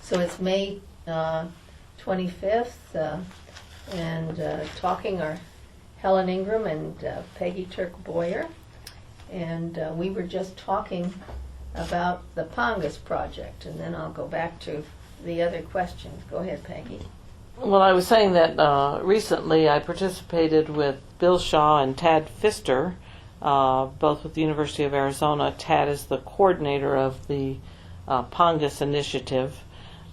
So it's May 25th, and talking are Helen Ingram and Peggy Turk. And we were just talking about the Pongus project, and then I'll go back to the other questions. Go ahead, Peggy. Well, I was saying that recently I participated with Bill Shaw and Tad Pfister, both with the University of Arizona. Tad is the coordinator of the Pongus initiative,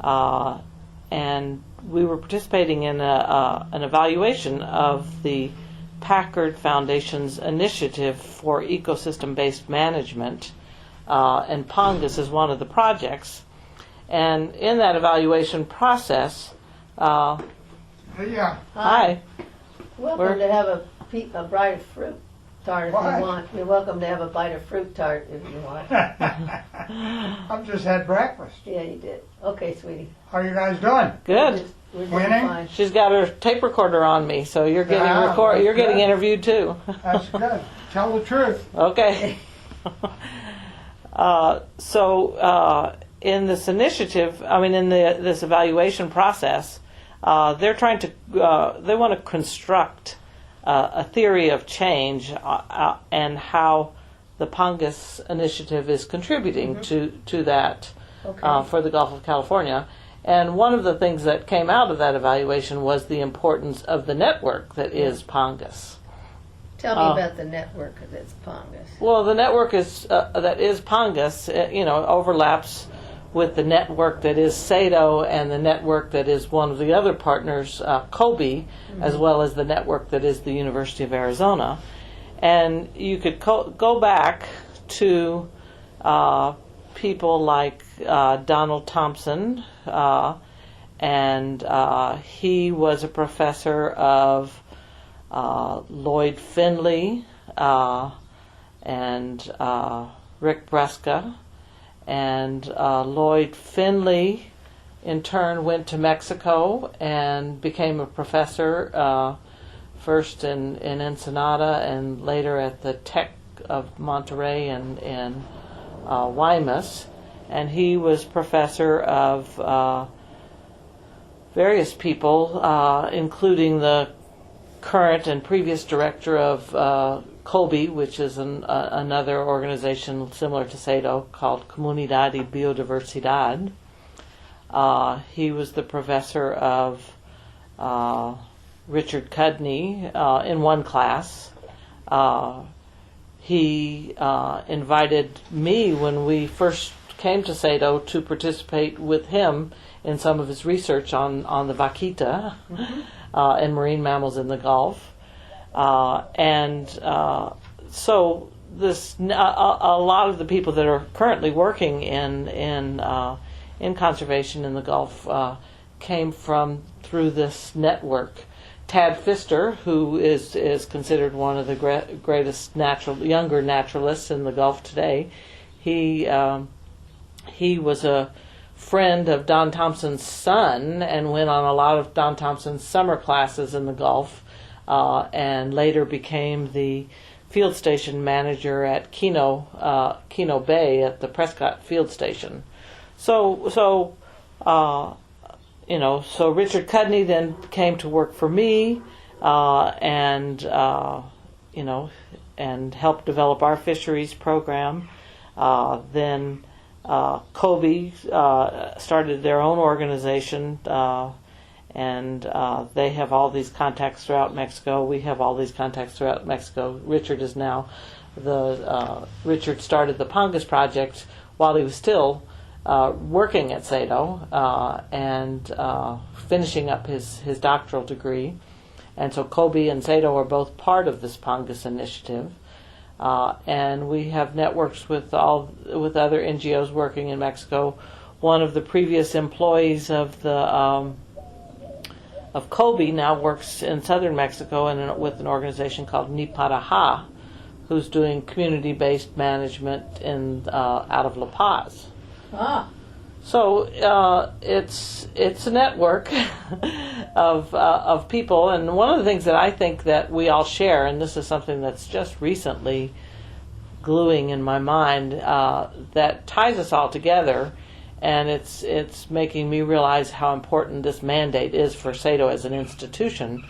and we were participating in an evaluation of the Packard Foundation's initiative for ecosystem-based management, and Pongus is one of the projects. And in that evaluation process, Yeah. Hi. Welcome to have a bite of fruit tart if you want. You're welcome to have a bite of fruit tart if you want. I've just had breakfast. Yeah, you did. Okay, sweetie. How are you guys doing? good. We're doing Winning? fine. She's got her tape recorder on me, so you're getting you're getting good. interviewed too. That's good. Tell the truth. Okay. In this initiative, in this evaluation process, they're trying to they want to construct a theory of change and how the Pongus initiative is contributing to that for the Gulf of California. And one of the things that came out of that evaluation was the importance of the network that is Pongus. Tell me about the network that's Pongus. Well, the network that is Pongus, overlaps with the network that is CEDO and the network that is one of the other partners, COBE, as well as the network that is the University of Arizona. And you could go back to people like Donald Thompson, and he was a professor of Lloyd Finley and Rick Breska. And Lloyd Finley, in turn, went to Mexico and became a professor, first in Ensenada and later at the Tech of Monterrey and Guaymas. And he was professor of various people, including the current and previous director of COBE, which is another organization similar to CEDO called Comunidad y Biodiversidad. He was the professor of Richard Cudney in one class. He invited me when we first came to CEDO to participate with him in some of his research on the vaquita and marine mammals in the Gulf. So this a lot of the people that are currently working in conservation in the Gulf came through this network. Tad Pfister, who is considered one of the greatest younger naturalists in the Gulf today, he was a friend of Don Thompson's son and went on a lot of Don Thompson's summer classes in the Gulf, and later became the field station manager at Kino Bay at the Prescott Field Station. So Richard Cudney then came to work for me, and helped develop our fisheries program. Then COBE started their own organization, and they have all these contacts throughout Mexico. We have all these contacts throughout Mexico. Richard started the Pongus project while he was still working at CEDO and finishing up his doctoral degree. And so COBE and CEDO are both part of this Pongus initiative. And we have networks with other NGOs working in Mexico. One of the previous employees of COBE now works in southern Mexico with an organization called Ni Para Ha, who's doing community-based management out of La Paz. So it's a network of people, and one of the things that I think that we all share, and this is something that's just recently gluing in my mind, that ties us all together, and it's making me realize how important this mandate is for CEDO as an institution,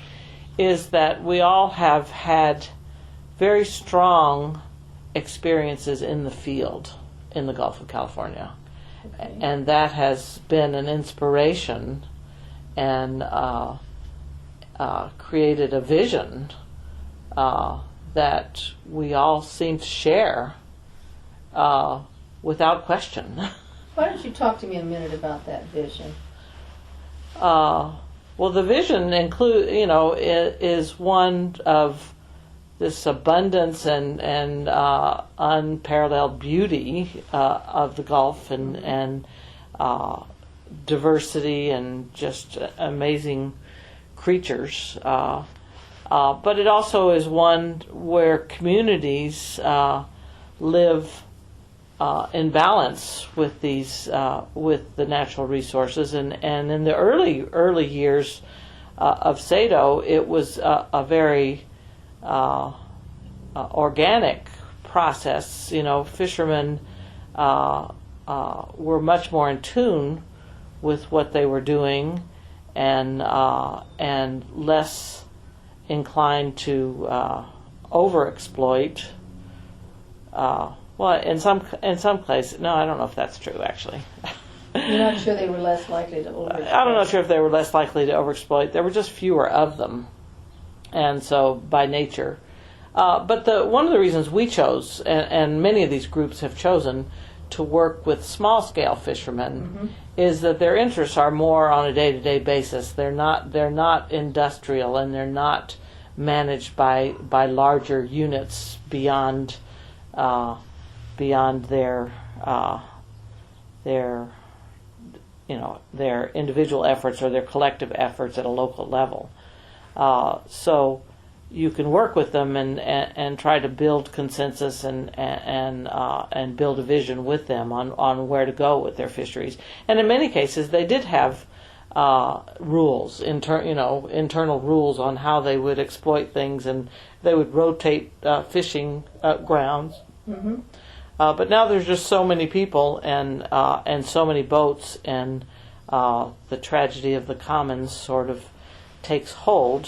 is that we all have had very strong experiences in the field in the Gulf of California. Okay. And that has been an inspiration and created a vision that we all seem to share without question. Why don't you talk to me a minute about that vision? Well, the vision is one of this abundance and unparalleled beauty of the Gulf and diversity and just amazing creatures. But it also is one where communities live in balance with these with the natural resources, and in the early years of CEDO, it was a very organic process. Fishermen were much more in tune with what they were doing, and less inclined to overexploit. Well, in some places, no, I don't know if that's true actually. You're not sure they were less likely to overexploit? I'm not sure if they were less likely to overexploit. There were just fewer of them, and so by nature. But one of the reasons we chose, and many of these groups have chosen, to work with small-scale fishermen, is that their interests are more on a day-to-day basis. They're not industrial, and they're not managed by larger units beyond their individual efforts or their collective efforts at a local level. So you can work with them and try to build consensus and build a vision with them on where to go with their fisheries. And in many cases, they did have rules, internal rules on how they would exploit things, and they would rotate fishing grounds. But now there's just so many people and so many boats, and the tragedy of the commons sort of takes hold,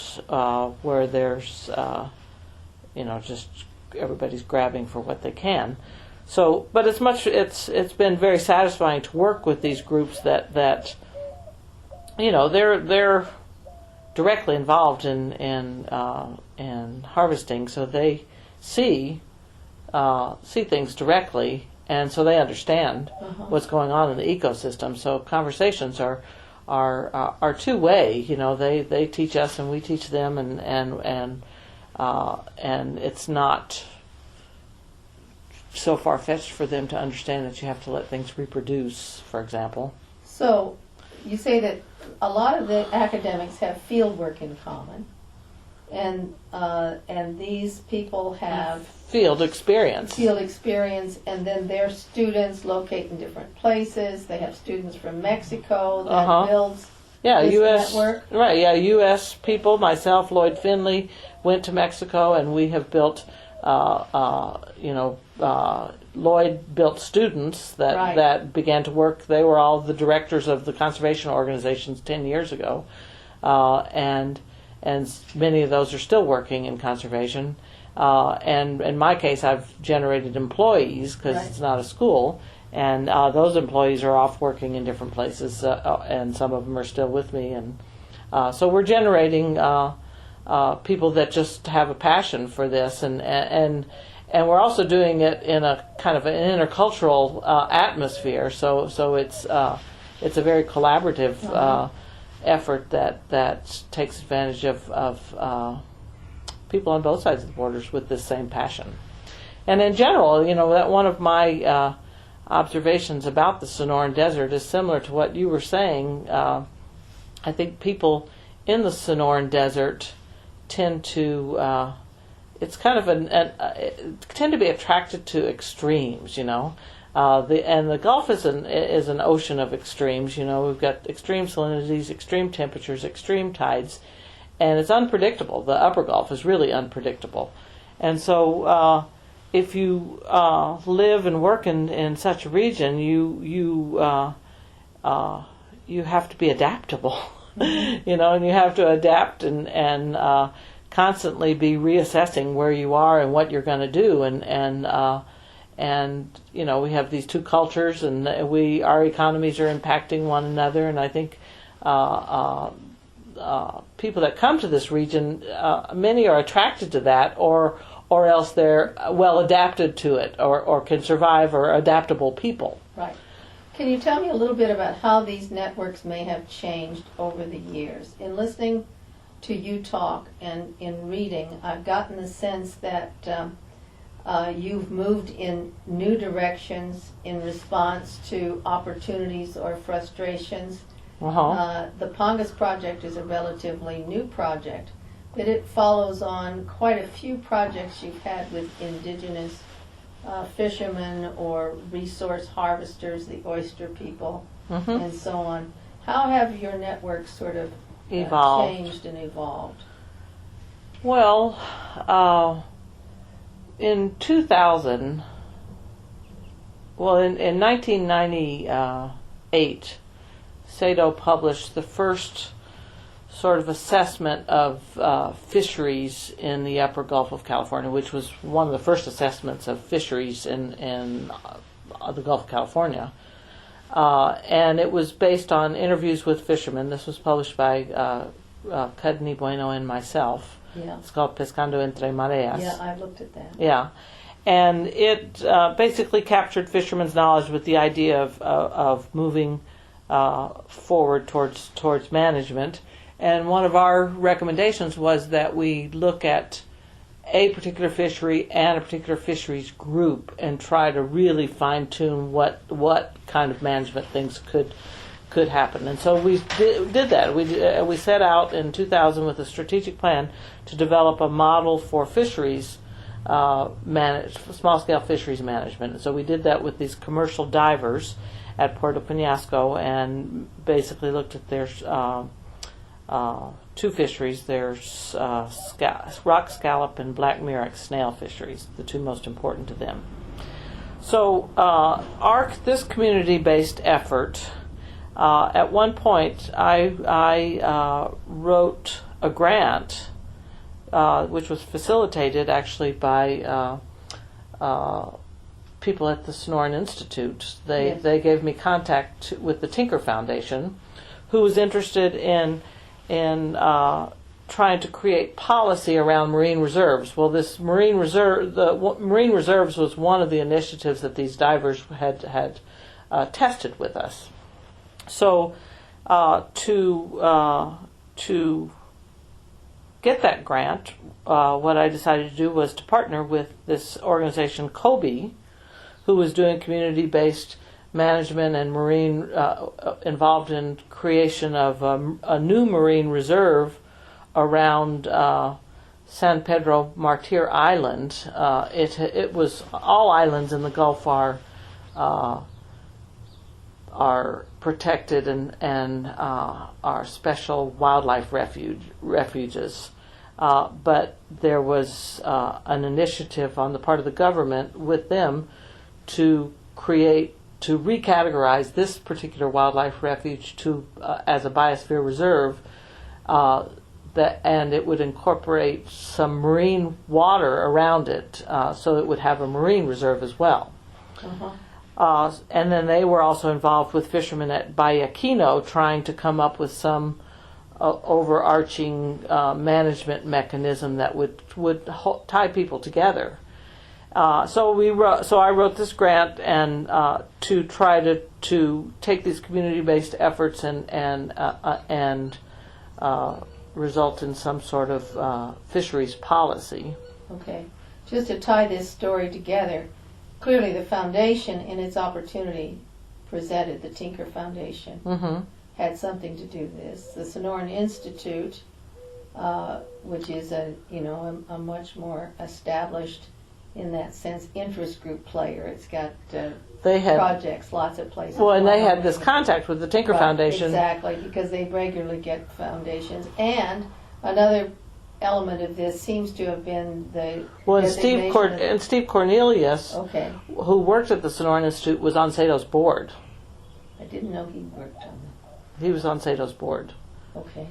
where there's just everybody's grabbing for what they can. So, but it's been very satisfying to work with these groups that they're directly involved in harvesting, so they see things directly, and so they understand what's going on in the ecosystem. So conversations are two-way. They teach us and we teach them, and it's not so far-fetched for them to understand that you have to let things reproduce, for example. So you say that a lot of the academics have field work in common, and these people have field experience, and then their students locate in different places. They have students from Mexico that builds this U.S. network. Right, yeah, U.S. people, myself, Lloyd Finley, went to Mexico, and we have built, Lloyd built students that began to work. They were all the directors of the conservation organizations 10 years ago, and many of those are still working in conservation. And in my case, I've generated employees because it's not a school, and those employees are off working in different places, and some of them are still with me. And so we're generating people that just have a passion for this, and we're also doing it in a kind of an intercultural atmosphere. So it's a very collaborative effort that takes advantage of people on both sides of the borders with this same passion. And in general, that one of my observations about the Sonoran Desert is similar to what you were saying. I think people in the Sonoran Desert tend to it's kind of tend to be attracted to extremes, and the Gulf is an ocean of extremes. We've got extreme salinities, extreme temperatures, extreme tides, and it's unpredictable. The upper Gulf is really unpredictable, and so if you live and work in such a region, you you have to be adaptable, you know, and you have to adapt and constantly be reassessing where you are and what you're going to do, and you know, we have these two cultures, and our economies are impacting one another, and I think people that come to this region, many are attracted to that, or else they're well adapted to it, or can survive, or adaptable people. Right. Can you tell me a little bit about how these networks may have changed over the years? In listening to you talk and in reading, I've gotten the sense that you've moved in new directions in response to opportunities or frustrations. The Pangas project is a relatively new project, but it follows on quite a few projects you've had with indigenous fishermen or resource harvesters, the oyster people, and so on. How have your networks sort of changed and evolved? Well, in 2000, in 1998, CEDO published the first sort of assessment of fisheries in the upper Gulf of California, which was one of the first assessments of fisheries in the Gulf of California. And it was based on interviews with fishermen. This was published by Cudney Bueno and myself. Yeah. It's called Pescando Entre Mareas. Yeah, I've looked at that. Yeah. And it basically captured fishermen's knowledge with the idea of moving forward towards management. And one of our recommendations was that we look at a particular fishery and a particular fisheries group and try to really fine-tune what kind of management things could happen. And so we did that. We set out in 2000 with a strategic plan to develop a model for fisheries small-scale fisheries management. And so we did that with these commercial divers at Puerto Penasco and basically looked at their two fisheries. There's rock scallop and black murex snail fisheries, the two most important to them. So this community-based effort, at one point I wrote a grant which was facilitated actually by people at the Sonoran Institute. They gave me contact with the Tinker Foundation, who was interested in trying to create policy around marine reserves. Well, this marine reserve, marine reserves was one of the initiatives that these divers had tested with us. So to get that grant, what I decided to do was to partner with this organization, COBE, who was doing community-based management and marine, involved in creation of a new marine reserve around San Pedro Martir Island. It was all islands in the Gulf are protected and are special wildlife refuges. But there was an initiative on the part of the government with them to recategorize this particular wildlife refuge as a Biosphere Reserve, and it would incorporate some marine water around it, so it would have a marine reserve as well. And then they were also involved with fishermen at Bayaquino trying to come up with some overarching management mechanism that would tie people together. So I wrote this grant and to try to take these community-based efforts and result in some sort of fisheries policy. Okay, just to tie this story together, clearly the foundation in its opportunity presented, the Tinker Foundation, had something to do with this. The Sonoran Institute, which is a much more established, in that sense, interest group player. It's got projects, lots of places. Well, and they had this contact with the Tinker Foundation. Exactly, because they regularly get foundations. And another element of this seems to have been the Steve Cornelius, who worked at the Sonoran Institute, was on CEDO's board. I didn't know he worked on He was on CEDO's board that. Okay.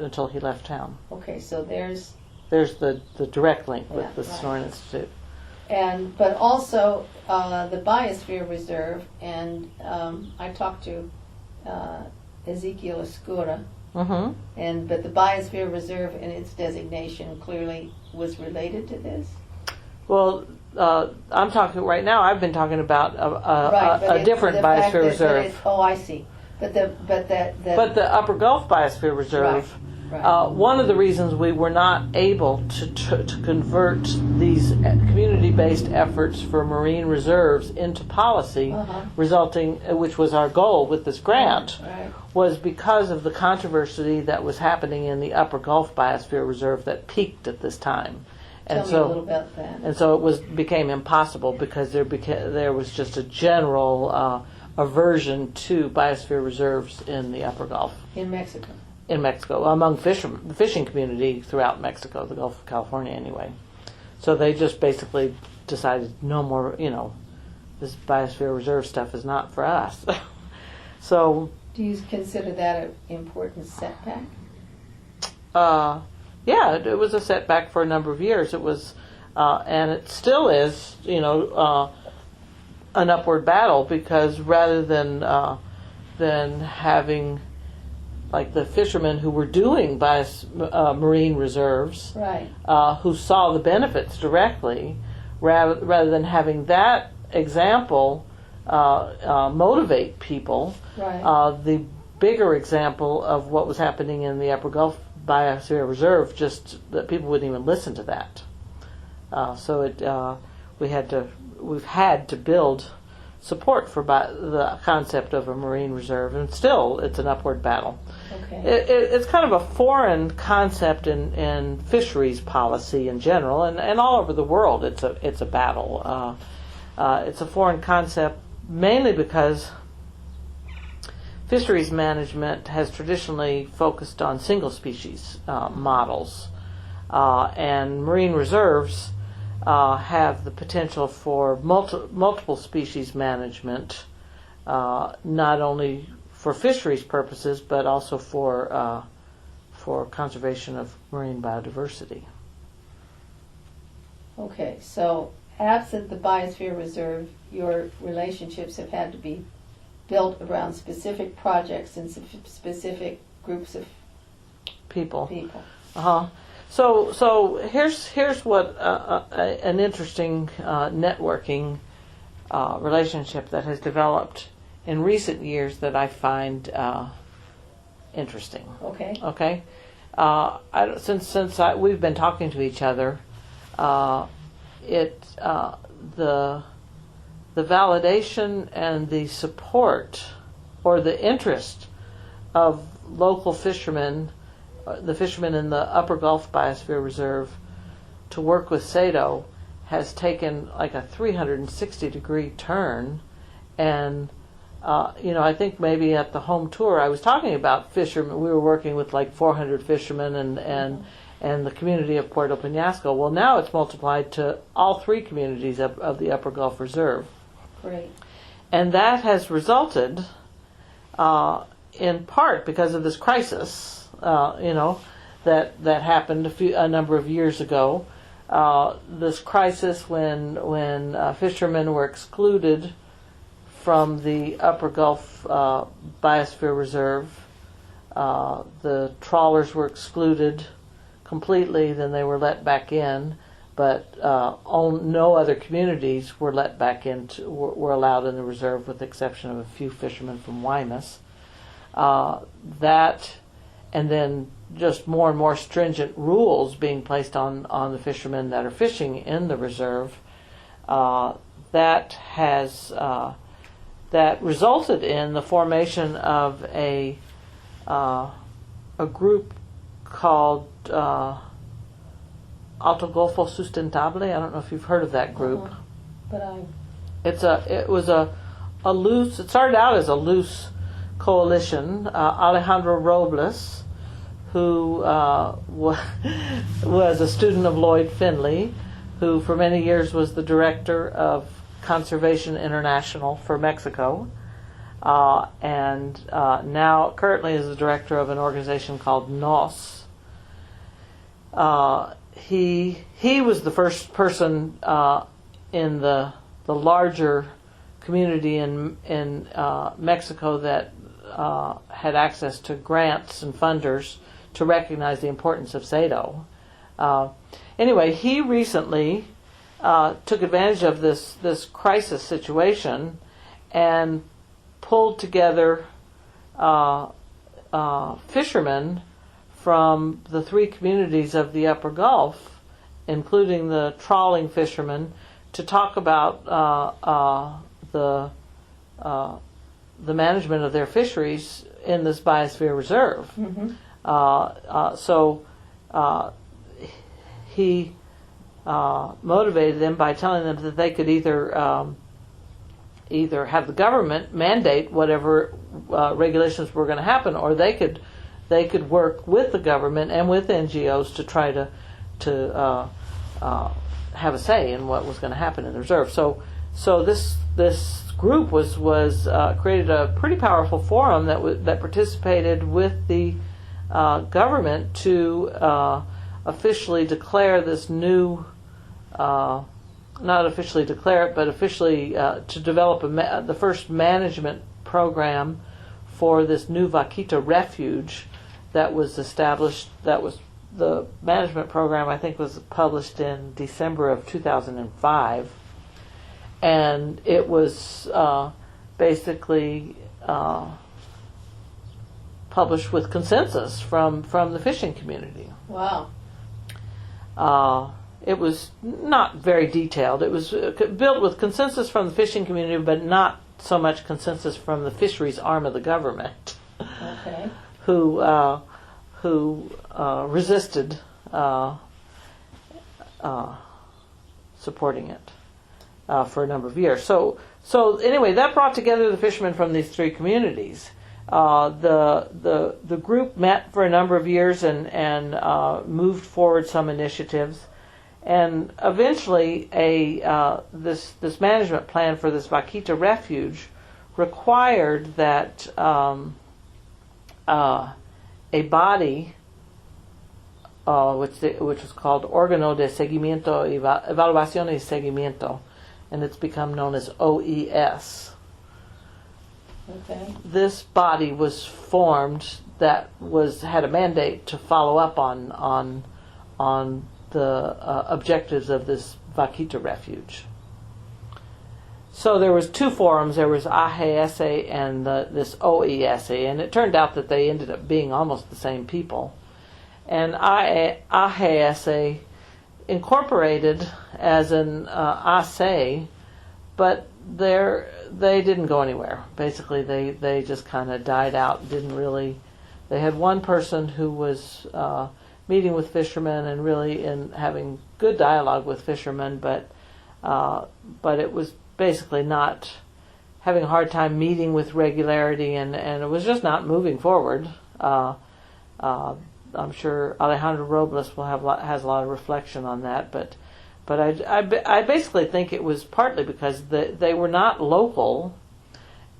until he left town. Okay, so there's, There's the direct link with Yeah, the right. Sonoran Institute. but also the Biosphere Reserve, and I talked to Ezekiel Escura, Mm-hmm. but the Biosphere Reserve and its designation clearly was related to this. Well, I'm talking right now. I've been talking about Right, but a different the fact biosphere that reserve. oh, I see. But But the Upper Gulf Biosphere Reserve, right. one of the reasons we were not able to convert these community-based efforts for marine reserves into policy, which was our goal with this grant, Right. was because of the controversy that was happening in the Upper Gulf Biosphere Reserve that peaked at this time. And Tell me a little about that. And so became impossible because there was just a general aversion to biosphere reserves in the Upper Gulf. In Mexico. In Mexico, among the fishing community throughout Mexico, the Gulf of California anyway. So they just basically decided no more, this biosphere reserve stuff is not for us. So, Do you consider that an important setback? yeah, it was a setback for a number of years. It was, and it still is, an upward battle because rather than having like the fishermen who were doing marine reserves, Right. who saw the benefits directly, rather than having that example motivate people, Right. the bigger example of what was happening in the Upper Gulf Biosphere Reserve, just that people wouldn't even listen to that. So we've had to build support for the concept of a marine reserve, and still it's an upward battle. Okay. It's kind of a foreign concept in fisheries policy in general, and all over the world. It's a battle. It's a foreign concept mainly because fisheries management has traditionally focused on single species models, and marine reserves have the potential for multiple species management, not only for fisheries purposes but also for conservation of marine biodiversity. Okay, so absent the Biosphere Reserve, your relationships have had to be built around specific projects and specific groups of People. people. So here's what an interesting networking relationship that has developed in recent years that I find interesting. Okay. Okay, since we've been talking to each other, the validation and the support or the interest of local fishermen, the fishermen in the Upper Gulf Biosphere Reserve, to work with CEDO has taken like a 360-degree turn. And I think maybe at the home tour I was talking about fishermen. We were working with like 400 fishermen and the community of Puerto Peñasco. Well, now it's multiplied to all three communities of the Upper Gulf Reserve. Great. And that has resulted, in part because of this crisis, that happened a number of years ago. This crisis when fishermen were excluded from the Upper Gulf Biosphere Reserve. The trawlers were excluded completely, then they were let back in, but no other communities were let back in, were allowed in the reserve with the exception of a few fishermen from Guaymas. That, and then just more and more stringent rules being placed on the fishermen that are fishing in the reserve, that resulted in the formation of a group called Alto Golfo Sustentable. I don't know if you've heard of that group. But It started out as a loose coalition. Alejandro Robles, who was a student of Lloyd Finley, who for many years was the director of Conservation International for Mexico, and now currently is the director of an organization called NOS. He was the first person in the larger community in Mexico that had access to grants and funders to recognize the importance of CEDO. Anyway, he recently took advantage of this crisis situation and pulled together fishermen from the 3 communities of the Upper Gulf, including the trawling fishermen, to talk about the management of their fisheries in this Biosphere Reserve. Mm-hmm. He motivated them by telling them that they could either have the government mandate whatever regulations were going to happen, or they could work with the government and with NGOs to try to have a say in what was going to happen in the reserve. So this group was created a pretty powerful forum that participated with the government to officially declare this new, not officially declare it, but officially to develop the first management program for this new vaquita refuge that was established. That was the management program, I think, was published in December of 2005, and it was basically published with consensus from the fishing community. Wow. It was not very detailed. It was built with consensus from the fishing community, but not so much consensus from the fisheries arm of the government, Okay. who resisted supporting it for a number of years. So anyway, that brought together the fishermen from these 3 communities. The group met for a number of years and moved forward some initiatives, and eventually this management plan for this vaquita refuge required that a body which was called Órgano de Seguimiento y Evaluación y Seguimiento, and it's become known as OES. Okay. This body was formed that had a mandate to follow up on the objectives of this vaquita refuge. So there was 2 forums. There was AGS and this OES, and it turned out that they ended up being almost the same people. And AGS incorporated as an ASE, but they didn't go anywhere. Basically, they just kind of died out. They had one person who was meeting with fishermen and really in having good dialogue with fishermen, but it was basically not having a hard time meeting with regularity, and it was just not moving forward. I'm sure Alejandro Robles has a lot of reflection on that, but I basically think it was partly because they were not local,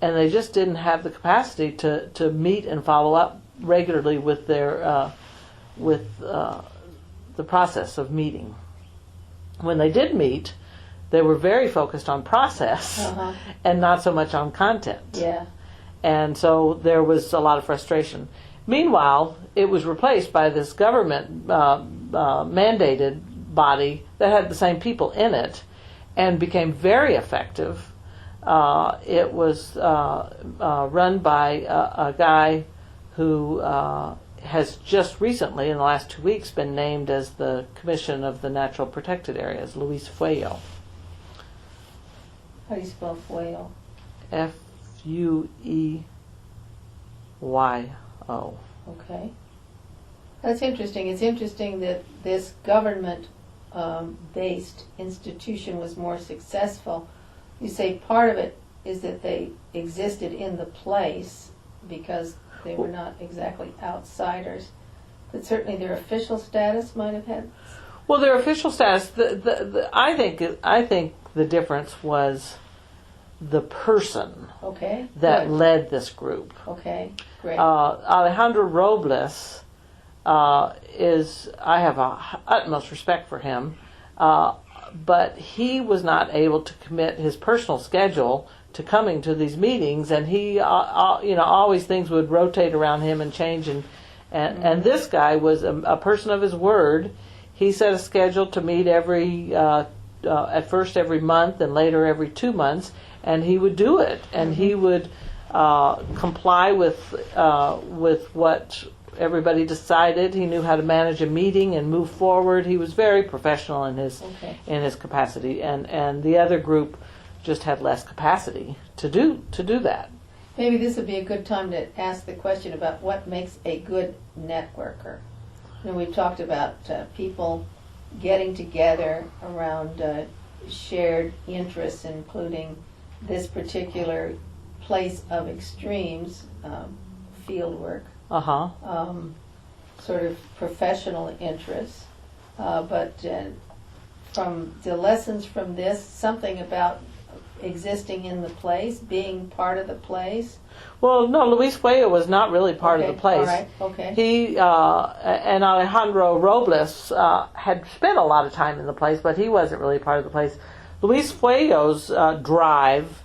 and they just didn't have the capacity to meet and follow up regularly with their the process of meeting. When they did meet, they were very focused on process and not so much on content. Yeah. And so there was a lot of frustration. Meanwhile, it was replaced by this government mandated body that had the same people in it and became very effective. It was run by a guy who has just recently, in the last 2 weeks, been named as the Commission of the Natural Protected Areas, Luis Fueyo. How do you spell Fueyo? Fueyo. Okay. That's interesting. It's interesting that this government-based institution was more successful. You say part of it is that they existed in the place because they were not exactly outsiders, but certainly their official status might have had. Well, their official status. I think the difference was the person Okay. that Good. led this group. Okay. Great. Alejandro Robles is, I have utmost respect for him, but he was not able to commit his personal schedule to coming to these meetings, and he, always things would rotate around him and change, and this guy was a person of his word. He set a schedule to meet at first every month and later every 2 months, and he would do it, and he would comply with what everybody decided. He knew how to manage a meeting and move forward. He was very professional in his capacity, and the other group just had less capacity to do that. Maybe this would be a good time to ask the question about what makes a good networker. We've talked about people getting together around shared interests, including this particular place of extremes, fieldwork, sort of professional interests. But from the lessons from this, something about existing in the place, being part of the place. Well, no, Luis Cuello was not really part of the place. All right. Okay. He and Alejandro Robles had spent a lot of time in the place, but he wasn't really part of the place. Luis Cuello's drive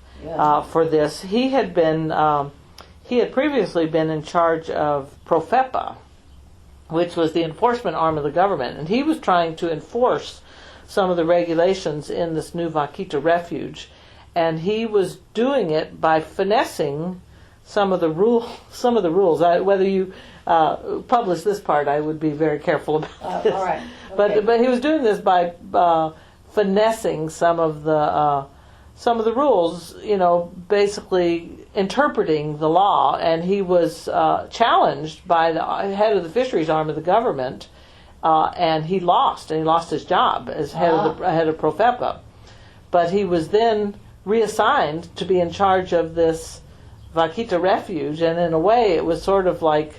for this, he had previously been in charge of Profepa, which was the enforcement arm of the government, and he was trying to enforce some of the regulations in this new Vaquita refuge, and he was doing it by finessing some of the rules. Whether you publish this part, I would be very careful about this. All right. Okay. But he was doing this by finessing some of the rules. Basically interpreting the law, and he was challenged by the head of the fisheries arm of the government, and he lost his job as head of Profepa. But he was then reassigned to be in charge of this Vaquita refuge, and in a way it was sort of like,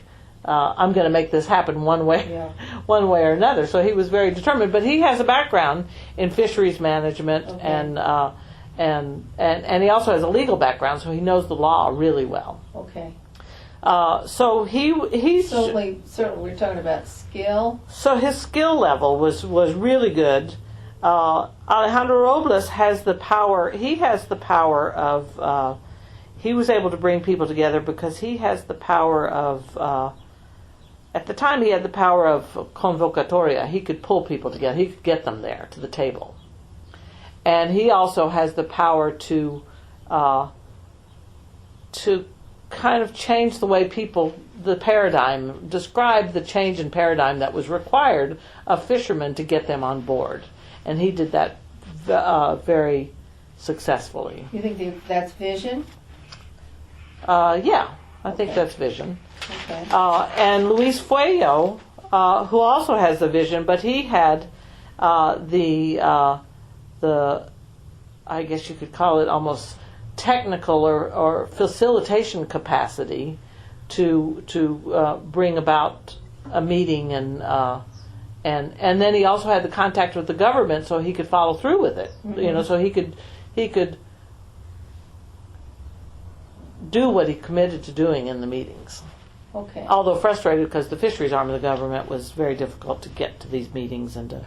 I'm going to make this happen one way or another. So he was very determined, but he has a background in fisheries management, and he also has a legal background, so he knows the law really well. Okay. So he's certainly we're talking about skill. So his skill level was really good. Alejandro Robles has the power. He has the power of. He was able to bring people together because he has the power of. At the time, he had the power of convocatoria. He could pull people together. He could get them there to the table, and he also has the power to kind of change the way describe the change in paradigm that was required of fishermen to get them on board. And he did that very successfully. You think that's vision? Yeah, I think that's vision. Okay. And Luis Cuello, who also has the vision, but he had the I guess you could call it almost technical or facilitation capacity to bring about a meeting, and then he also had the contact with the government, so he could follow through with it. Mm-hmm. So he could do what he committed to doing in the meetings. Okay. Although frustrated because the fisheries arm of the government was very difficult to get to these meetings and to.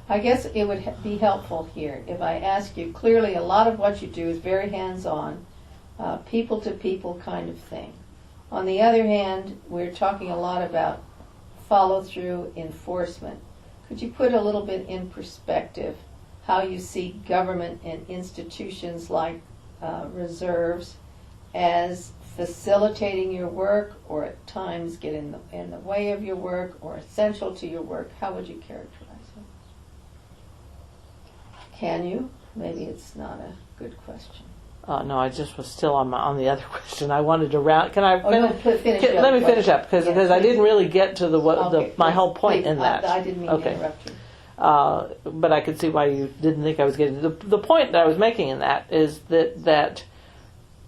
I guess it would be helpful here if I ask you, clearly a lot of what you do is very hands-on, people-to-people kind of thing. On the other hand, we're talking a lot about follow-through enforcement. Could you put a little bit in perspective how you see government and institutions like reserves as facilitating your work, or at times get in the way of your work, or essential to your work? How would you characterize it? Can you? Maybe it's not a good question. No, I just was still on the other question. I wanted to round. Can I? Finish up. Let me finish up because I didn't really get to my whole point please, in that. I didn't mean to interrupt you. But I could see why you didn't think I was getting the point that I was making in that is that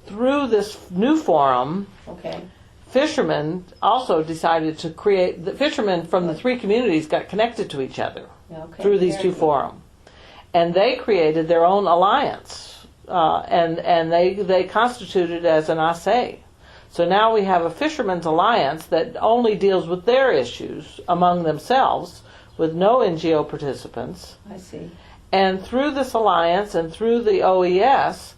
through this new forum, fishermen also decided to create. The fishermen from the three communities got connected to each other through these two forums. And they created their own alliance and they constituted as an ASE. So now we have a fishermen's alliance that only deals with their issues among themselves, with no NGO participants. I see. And through this alliance and through the OES,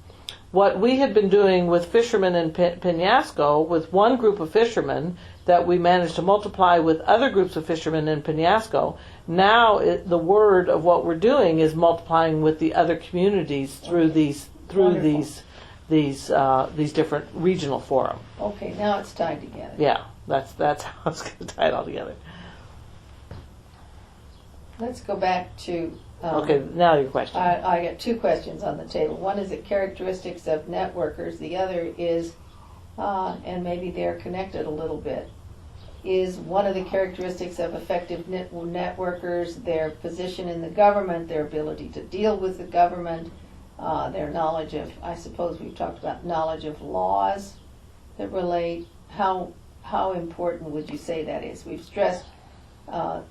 what we had been doing with fishermen in Penasco, with one group of fishermen that we managed to multiply with other groups of fishermen in Penasco, now the word of what we're doing is multiplying with the other communities through these different regional forums. Okay, now it's tied together. Yeah, that's how it's going to tie it all together. Let's go back to. Okay, now your question. I got two questions on the table. One is the characteristics of networkers. The other is, and maybe they're connected a little bit, is one of the characteristics of effective networkers their position in the government, their ability to deal with the government, their knowledge of, I suppose we've talked about knowledge of laws that relate. How important would you say that is? We've stressed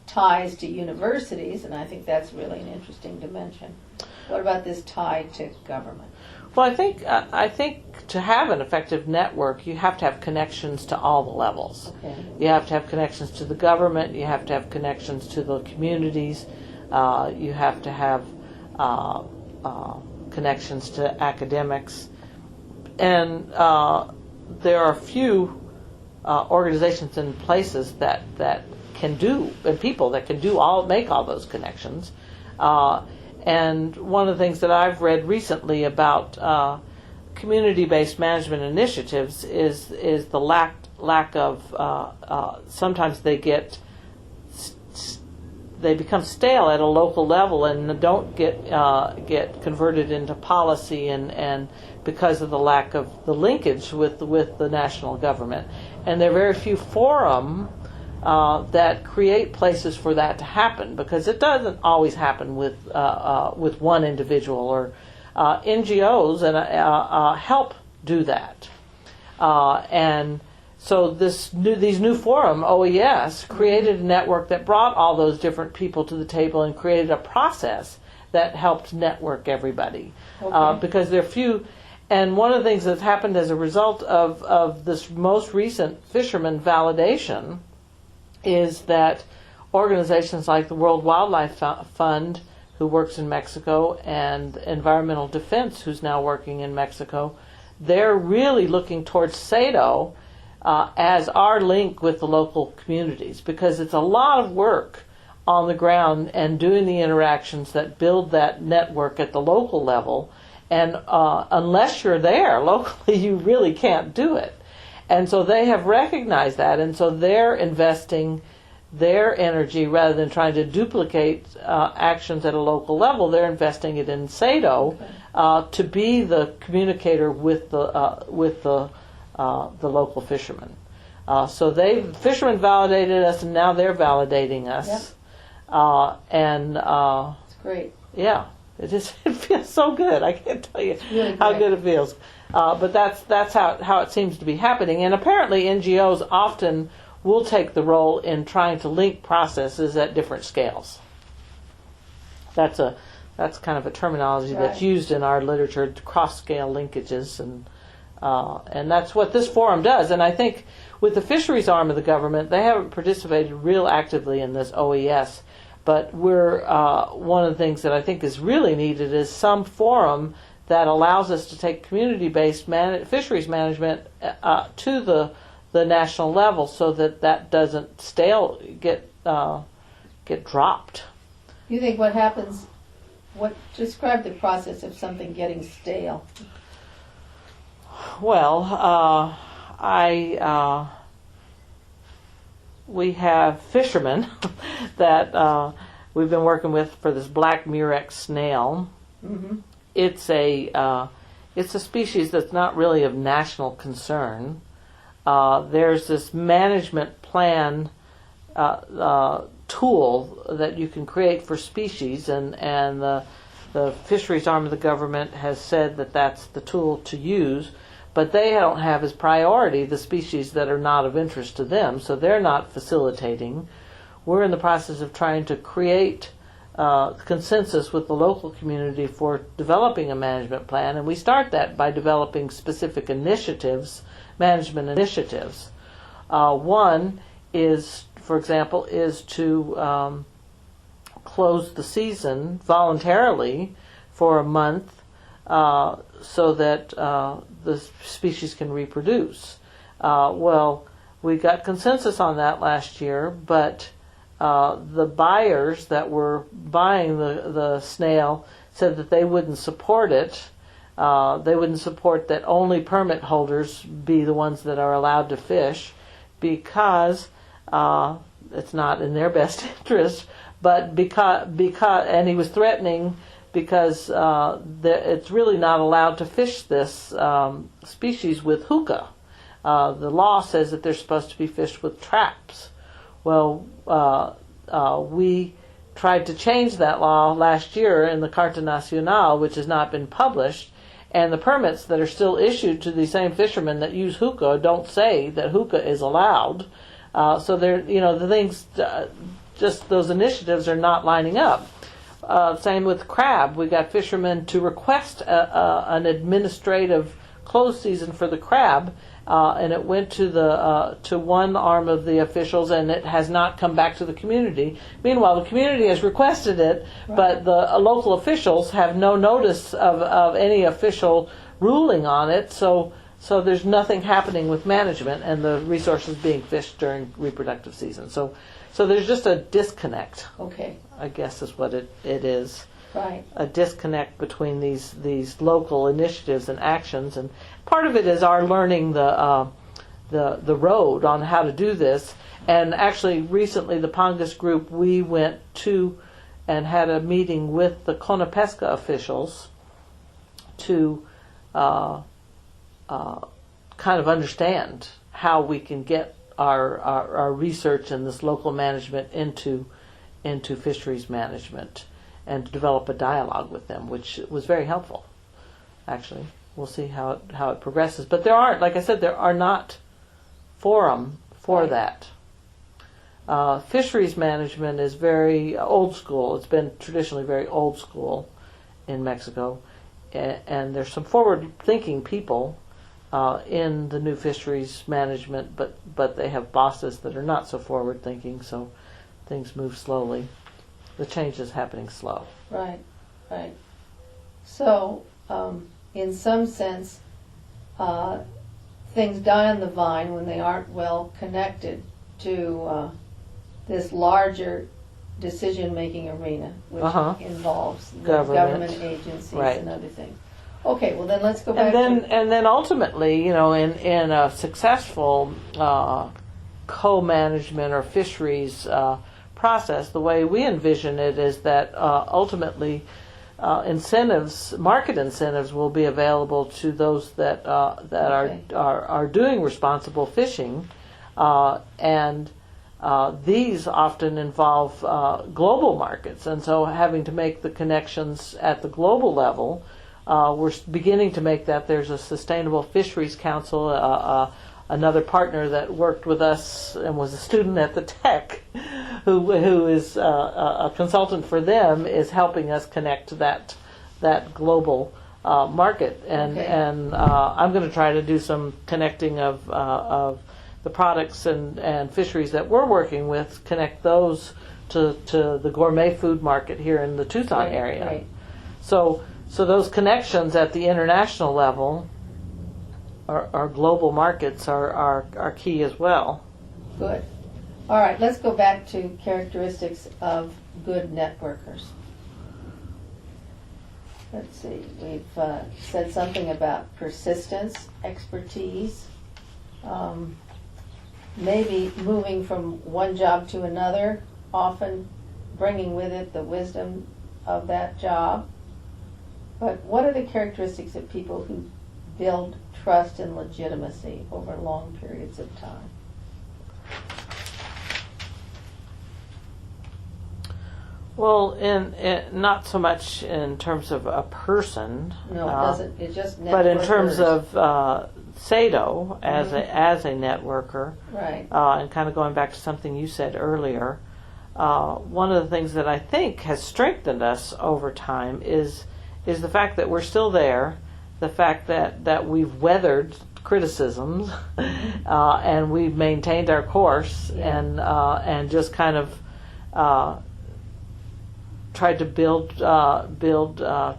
ties to universities, and I think that's really an interesting dimension. What about this tie to government? Well, I think to have an effective network, you have to have connections to all the levels. Okay. You have to have connections to the government. You have to have connections to the communities. You have to have connections to academics, and there are few organizations and places that can do, and people that can make all those connections. And one of the things that I've read recently about community-based management initiatives is the lack of sometimes they become stale at a local level and don't get converted into policy, and because of the lack of the linkage with the national government. And there are very few forums that create places for that to happen, because it doesn't always happen with one individual, or NGOs and help do that. And so these new forum, OES, created a network that brought all those different people to the table and created a process that helped network everybody. Okay. Because there are few. And one of the things that's happened as a result of this most recent fisherman validation is that organizations like the World Wildlife Fund, who works in Mexico, and Environmental Defense, who's now working in Mexico, they're really looking towards CEDO as our link with the local communities, because it's a lot of work on the ground and doing the interactions that build that network at the local level. And unless you're there locally, you really can't do it. And so they have recognized that, and so they're investing their energy, rather than trying to duplicate actions at a local level. They're investing it in CEDO to be the communicator with the local fishermen. So fishermen validated us, and now they're validating us. Yep. It's great. Yeah. It feels so good. I can't tell you really how good it feels. But that's how it seems to be happening. And apparently NGOs often will take the role in trying to link processes at different scales. That's kind of a terminology that's used in our literature, cross-scale linkages, and that's what this forum does. And I think with the fisheries arm of the government, they haven't participated real actively in this OES. But we're one of the things that I think is really needed is some forum that allows us to take community-based fisheries management to the national level, so that doesn't get dropped. You think what happens? Describe the process of something getting stale. Well, we have fishermen that we've been working with for this black murex snail. Mm-hmm. It's a species that's not really of national concern. There's this management plan tool that you can create for species, and the fisheries arm of the government has said that that's the tool to use. But they don't have as priority the species that are not of interest to them, so they're not facilitating. We're in the process of trying to create consensus with the local community for developing a management plan, and we start that by developing specific initiatives, management initiatives. One is, for example, is to close the season voluntarily for a month so that the species can reproduce. Well, we got consensus on that last year, but the buyers that were buying the snail said that they wouldn't support it. They wouldn't support that only permit holders be the ones that are allowed to fish, because it's not in their best interest. But because and he was threatening, because it's really not allowed to fish this species with hookah. The law says that they're supposed to be fished with traps. Well, we tried to change that law last year in the Carta Nacional, which has not been published, and the permits that are still issued to the same fishermen that use hookah don't say that hookah is allowed. So they're, the things, just those initiatives are not lining up. Same with crab. We got fishermen to request an administrative closed season for the crab, and it went to one arm of the officials, and it has not come back to the community. Meanwhile, the community has requested it, right, but the local officials have no notice of any official ruling on it. So there's nothing happening with management and the resources being fished during reproductive season. So there's just a disconnect. Okay. I guess is what it is. Right. A disconnect between these local initiatives and actions, and part of it is our learning the road on how to do this. And actually, recently, the Pangas group, we went to and had a meeting with the Conapesca officials to kind of understand how we can get our research and this local management into fisheries management, and to develop a dialogue with them, which was very helpful. Actually, we'll see how it progresses. But there are not forum for that. Fisheries management is very old school. It's been traditionally very old school in Mexico, and there's some forward-thinking people in the new fisheries management, but they have bosses that are not so forward-thinking, so things move slowly. The change is happening slow. Right. So, in some sense, things die on the vine when they aren't well connected to this larger decision-making arena, which involves the government agencies, right, and other things. Okay, well then let's go back. And then ultimately, in a successful co-management or fisheries process, the way we envision it is that ultimately market incentives will be available to those that are doing responsible fishing, and these often involve global markets, and so having to make the connections at the global level. We're beginning to make that. There's a Sustainable Fisheries Council, another partner that worked with us and was a student at the Tech, who is a consultant for them, is helping us connect to that global market. And I'm going to try to do some connecting of the products and fisheries that we're working with, connect those to the gourmet food market here in the Tucson area. Right. So those connections at the international level, our global markets are key as well. Good. All right, let's go back to characteristics of good networkers. Let's see, we've said something about persistence, expertise, maybe moving from one job to another, often bringing with it the wisdom of that job. But what are the characteristics of people who build trust and legitimacy over long periods of time? Well, in not so much in terms of a person. No, it doesn't. It's just networkers. But in terms of CEDO as a networker, right? And kind of going back to something you said earlier, one of the things that I think has strengthened us over time is the fact that we're still there, the fact that we've weathered criticisms, and we've maintained our course, and just kind of tried to build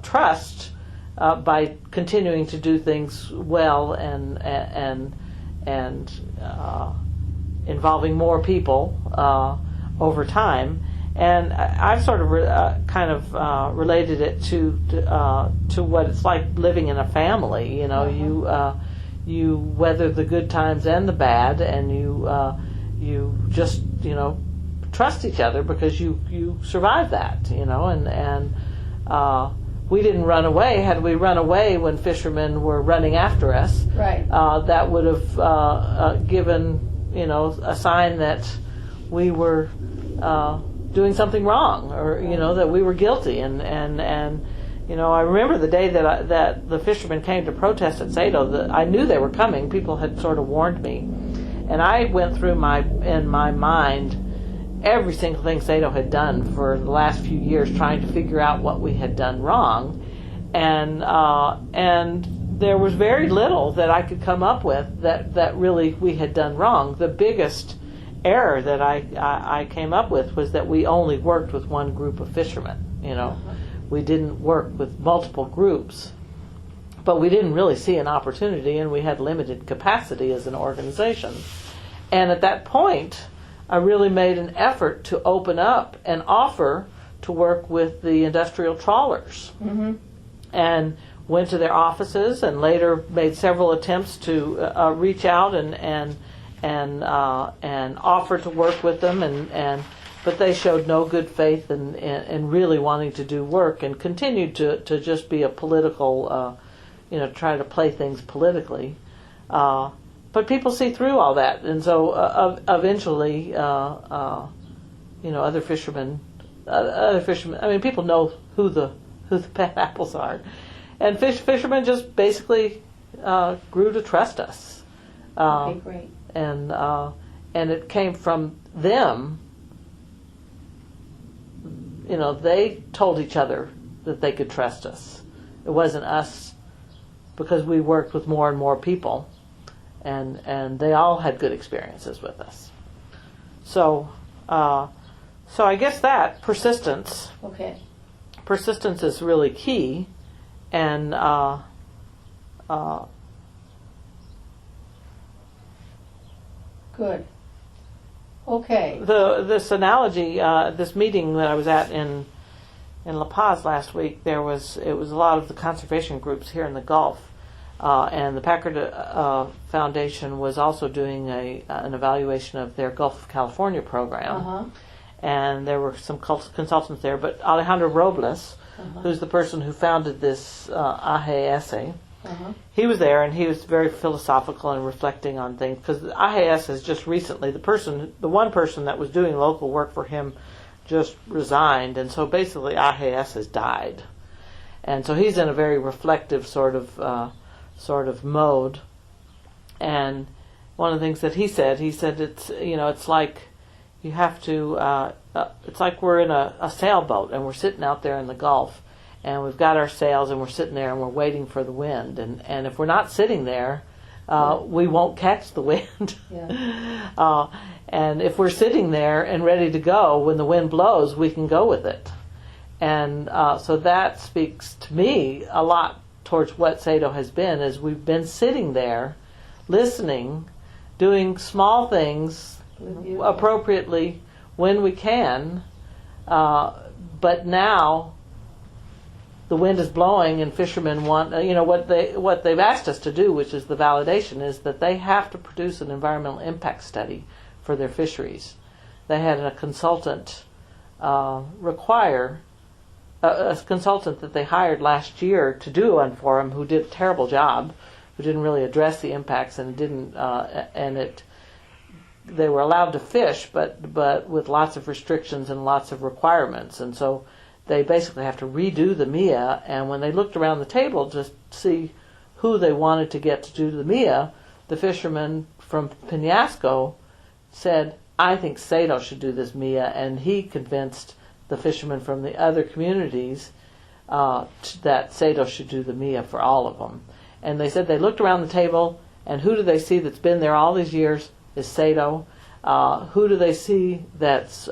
trust by continuing to do things well and involving more people over time. And I've sort of related it to what it's like living in a family. You weather the good times and the bad, and you just trust each other because you survive that. And we didn't run away. Had we run away when fishermen were running after us, Right. That would have given a sign that we were doing something wrong, or that we were guilty. And I remember the day that the fishermen came to protest at CEDO. That I knew they were coming. People had sort of warned me, and I went through in my mind every single thing CEDO had done for the last few years, trying to figure out what we had done wrong, and there was very little that I could come up with that really we had done wrong. The biggest error that I came up with was that we only worked with one group of fishermen. We didn't work with multiple groups, but we didn't really see an opportunity, and we had limited capacity as an organization. And at that point, I really made an effort to open up and offer to work with the industrial trawlers, and went to their offices, and later made several attempts to reach out and offer to work with them, but they showed no good faith in really wanting to do work, and continued to just be a political, try to play things politically. But people see through all that, and so eventually, other fishermen. I mean, people know who the bad apples are, and fishermen just basically grew to trust us. Okay, great. And it came from them. They told each other that they could trust us. It wasn't us, because we worked with more and more people, and they all had good experiences with us. So I guess that persistence is really key, and good. Okay. This analogy, this meeting that I was at in La Paz last week, it was a lot of the conservation groups here in the Gulf, and the Packard Foundation was also doing an evaluation of their Gulf of California program, and there were some consultants there, but Alejandro Robles, who's the person who founded this AGS, he was there, and he was very philosophical and reflecting on things, because the AGS has just recently, the one person that was doing local work for him just resigned, and so basically AGS has died, and so he's in a very reflective sort of mode. And one of the things that he said it's like you have to it's like we're in a sailboat, and we're sitting out there in the Gulf, and we've got our sails, and we're sitting there, and we're waiting for the wind. And if we're not sitting there, we won't catch the wind. Yeah. And if we're sitting there and ready to go, when the wind blows, we can go with it. And so that speaks to me a lot towards what CEDO has been, is we've been sitting there, listening, doing small things appropriately when we can, but now the wind is blowing, and fishermen want, what they've asked us to do, which is the validation, is that they have to produce an environmental impact study for their fisheries. They had a consultant a consultant that they hired last year to do one for them, who did a terrible job, who didn't really address the impacts, and they were allowed to fish, but with lots of restrictions and lots of requirements, and so they basically have to redo the MIA. And when they looked around the table to see who they wanted to get to do the MIA, the fishermen from Penasco said, I think CEDO should do this MIA, and he convinced the fishermen from the other communities that CEDO should do the MIA for all of them. And they said they looked around the table, and who do they see that's been there all these years is CEDO. Who do they see that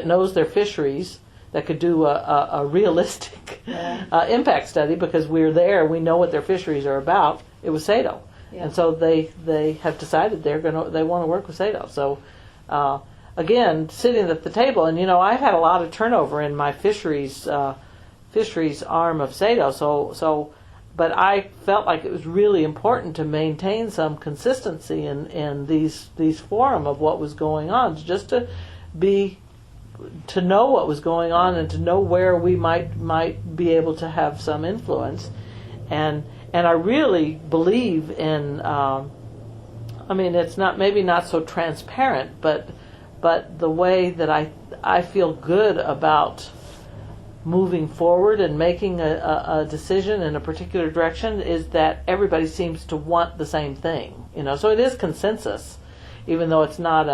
knows their fisheries, that could do a realistic impact study, because we're there, we know what their fisheries are about. It was CEDO. Yeah. And so they have decided they want to work with CEDO. So again, sitting at the table, and I've had a lot of turnover in my fisheries arm of CEDO. But I felt like it was really important to maintain some consistency in these forum of what was going on, just to know what was going on and to know where we might be able to have some influence. And I really believe in, it's maybe not so transparent, but the way that I feel good about moving forward and making a decision in a particular direction is that everybody seems to want the same thing. So it is consensus, even though it's not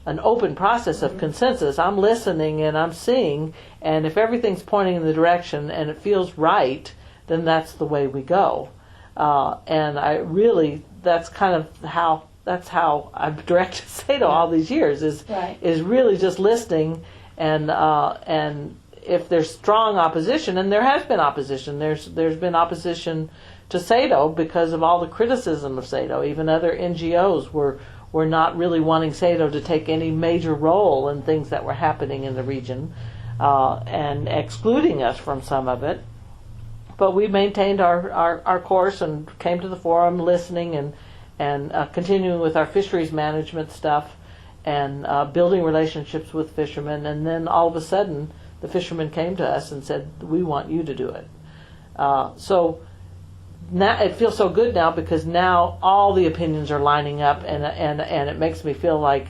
an open process of consensus. I'm listening and I'm seeing, and if everything's pointing in the direction and it feels right, then that's the way we go. And I really, that's how I've directed CEDO all these years, is really just listening, and if there's strong opposition, and there has been opposition, there's been opposition to CEDO because of all the criticism of CEDO. Even other NGOs were not really wanting CEDO to take any major role in things that were happening in the region, and excluding us from some of it. But we maintained our course and came to the forum, listening and continuing with our fisheries management stuff, and building relationships with fishermen. And then all of a sudden, the fishermen came to us and said, "We want you to do it." So now it feels so good now, because now all the opinions are lining up, and it makes me feel like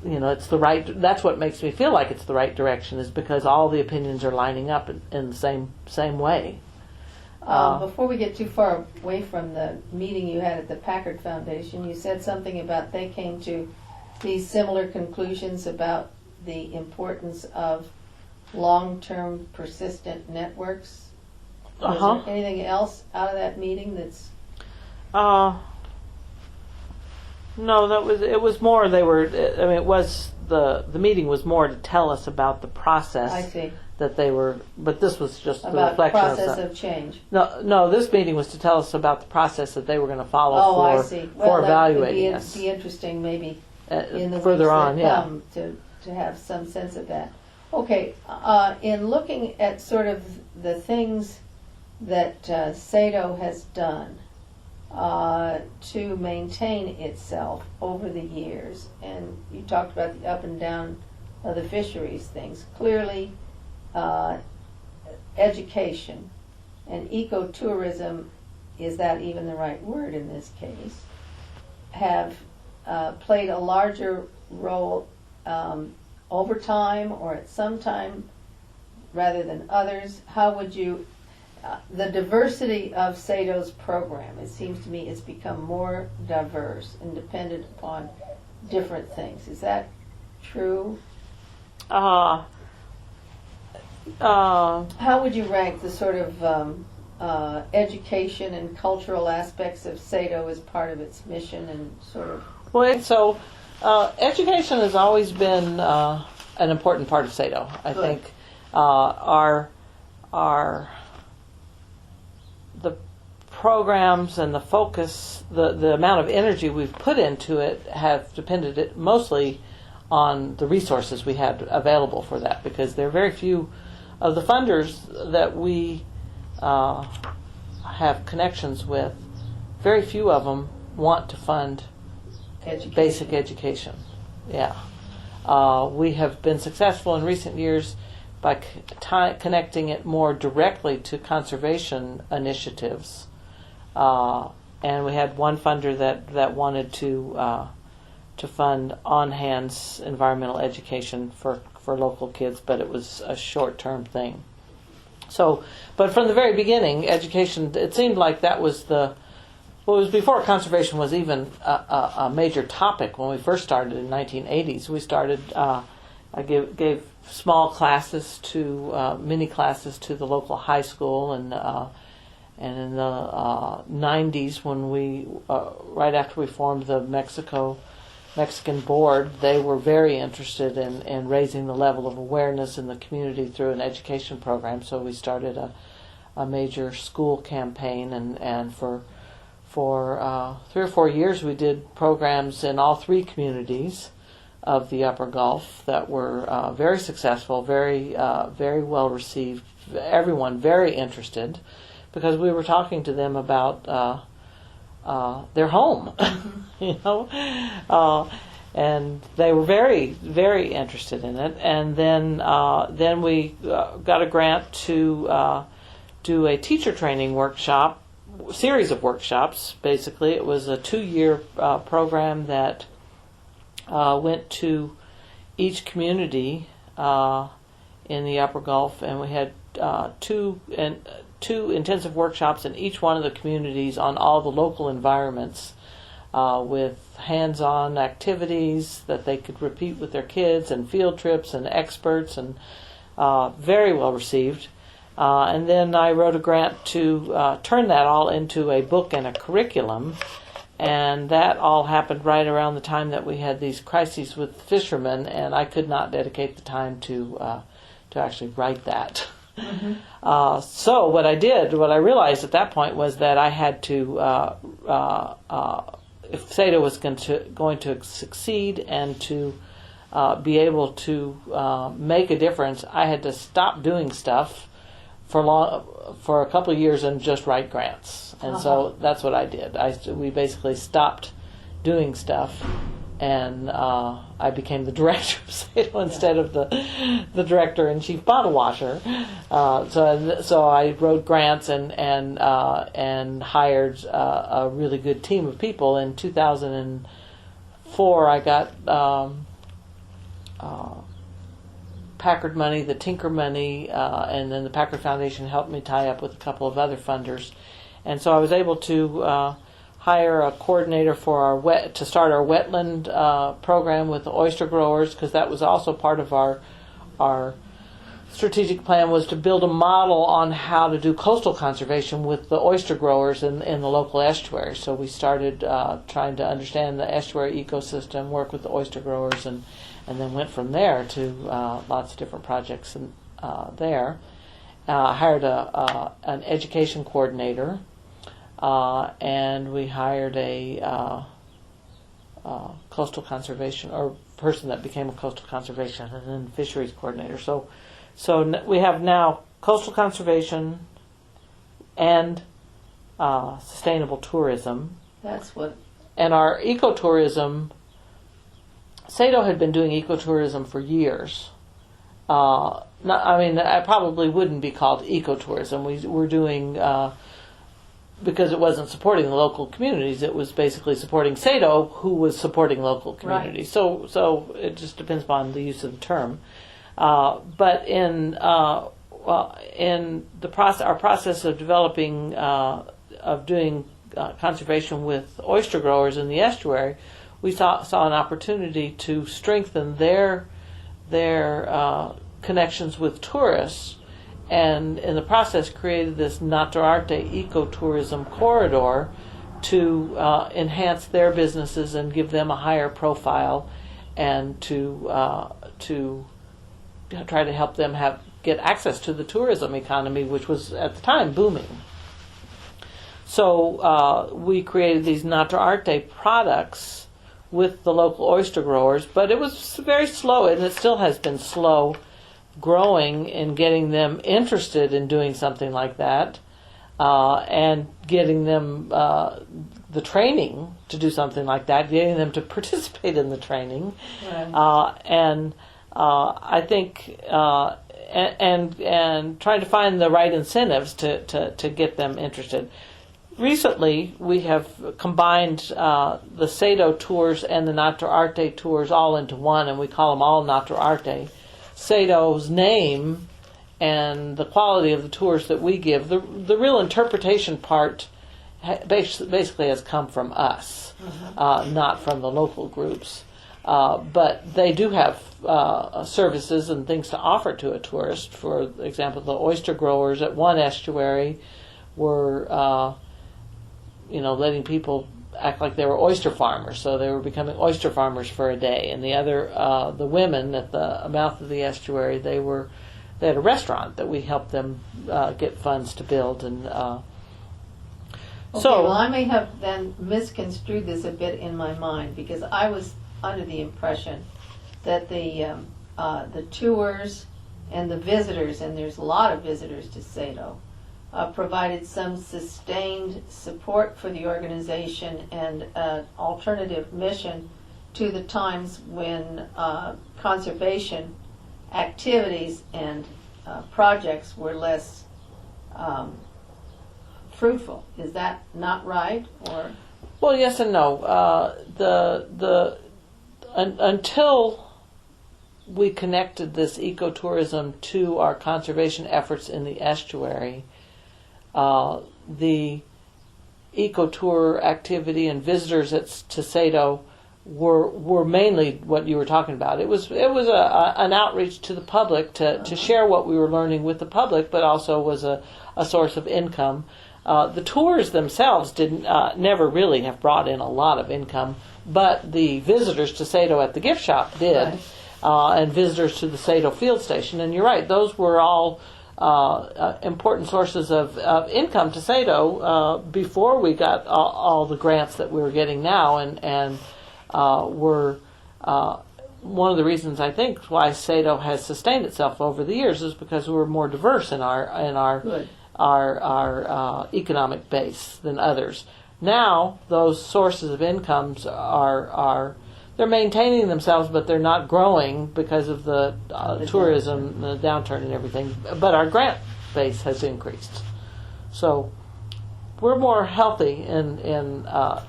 it's the right. That's what makes me feel like it's the right direction, is because all the opinions are lining up in the same way. Before we get too far away from the meeting you had at the Packard Foundation, you said something about they came to these similar conclusions about the importance of long-term persistent networks. Was there anything else out of that meeting that's... No, it was more, the meeting was more to tell us about the process. I see. That they were, but this was just the about reflection process of change. No, this meeting was to tell us about the process that they were going to follow I see. for evaluating us. That would be interesting, maybe in the further weeks on, that come, to have some sense of that. Okay, in looking at sort of the things that CEDO has done to maintain itself over the years, and you talked about the up and down of the fisheries things. Clearly, education and ecotourism, is that even the right word in this case, have played a larger role over time, or at some time rather than others. How would you, the diversity of CEDO's program, it seems to me it's become more diverse and dependent upon different things. Is that true? How would you rank the sort of education and cultural aspects of CEDO as part of its mission and sort of... Well, education has always been an important part of CEDO. I think the programs and the focus, the amount of energy we've put into it have depended mostly on the resources we had available for that, because there are very few of the funders that we have connections with. Very few of them want to fund basic education. Yeah. We have been successful in recent years by connecting it more directly to conservation initiatives. And we had one funder that wanted to fund on-hands environmental education for local kids, but it was a short-term thing. So, but from the very beginning, education, it seemed like that was the Well, it was before conservation was even a major topic. When we first started in 1980s, we started. I gave small classes to mini classes to the local high school, and in the 90s, when we right after we formed the Mexican board, they were very interested in raising the level of awareness in the community through an education program. So we started a major school campaign, and for 3 or 4 years we did programs in all 3 communities of the Upper Gulf that were very successful, very well received, everyone very interested, because we were talking to them about their home, and they were very, very interested in it. And then we got a grant to do a teacher training workshop, series of workshops. Basically, it was a 2-year program that went to each community in the Upper Gulf, and we had two intensive workshops in each one of the communities on all the local environments, with hands-on activities that they could repeat with their kids, and field trips and experts, and very well received. And then I wrote a grant to turn that all into a book and a curriculum, and that all happened right around the time that we had these crises with fishermen, and I could not dedicate the time to actually write that. Mm-hmm. So what I realized at that point was that I had to, if CEDO was going to succeed and to be able to make a difference, I had to stop doing stuff for a couple of years and just write grants. And so that's what I did. We basically stopped doing stuff, and I became the director of CEDO instead of the director and chief bottle washer. So I wrote grants and hired a really good team of people. In 2004, I got Packard money, the Tinker money, and then the Packard Foundation helped me tie up with a couple of other funders. And so I was able to hire a coordinator for to start our wetland program with the oyster growers, because that was also part of our strategic plan, was to build a model on how to do coastal conservation with the oyster growers in the local estuary. So we started trying to understand the estuary ecosystem, work with the oyster growers, and then went from there to lots of different projects there. I hired an education coordinator, and we hired a coastal conservation, or person that became a coastal conservation, and then fisheries coordinator. So we have now coastal conservation and sustainable tourism. That's what. And our ecotourism, CEDO had been doing ecotourism for years. It probably wouldn't be called ecotourism. We were doing, because it wasn't supporting the local communities, it was basically supporting CEDO, who was supporting local communities. Right. So it just depends upon the use of the term. But in the our process of developing, doing conservation with oyster growers in the estuary, we saw an opportunity to strengthen their connections with tourists, and in the process created this Notre Arte ecotourism corridor to enhance their businesses and give them a higher profile, and to try to help them get access to the tourism economy, which was at the time booming. So we created these Notre Arte products with the local oyster growers, but it was very slow, and it still has been slow growing in getting them interested in doing something like that, and getting them the training to do something like that, getting them to participate in the training. Right. I think and trying to find the right incentives to get them interested. Recently, we have combined the CEDO tours and the Notre Arte tours all into one, and we call them all Notre Arte. CEDO's name and the quality of the tours that we give, the real interpretation part basically has come from us, not from the local groups. But they do have services and things to offer to a tourist. For example, the oyster growers at one estuary were, letting people act like they were oyster farmers. So they were becoming oyster farmers for a day. And the other, the women at the mouth of the estuary, they had a restaurant that we helped them get funds to build. And Okay, well, I may have then misconstrued this a bit in my mind, because I was under the impression that the tours and the visitors, and there's a lot of visitors to CEDO, provided some sustained support for the organization and an alternative mission to the times when conservation activities and projects were less fruitful. Is that not right? Or well, yes and no. Until we connected this ecotourism to our conservation efforts in the estuary, the ecotour activity and visitors to CEDO were mainly what you were talking about. It was an outreach to the public to share what we were learning with the public, but also was a source of income. The tours themselves never really have brought in a lot of income, but the visitors to CEDO at the gift shop did, right. And visitors to the CEDO field station. And you're right; those were all important sources of income to CEDO before we got all the grants that we're getting now, and were one of the reasons I think why CEDO has sustained itself over the years is because we're more diverse in our economic base than others. Now those sources of incomes they're maintaining themselves, but they're not growing because of the tourism, the downturn, and everything. But our grant base has increased, so we're more healthy in our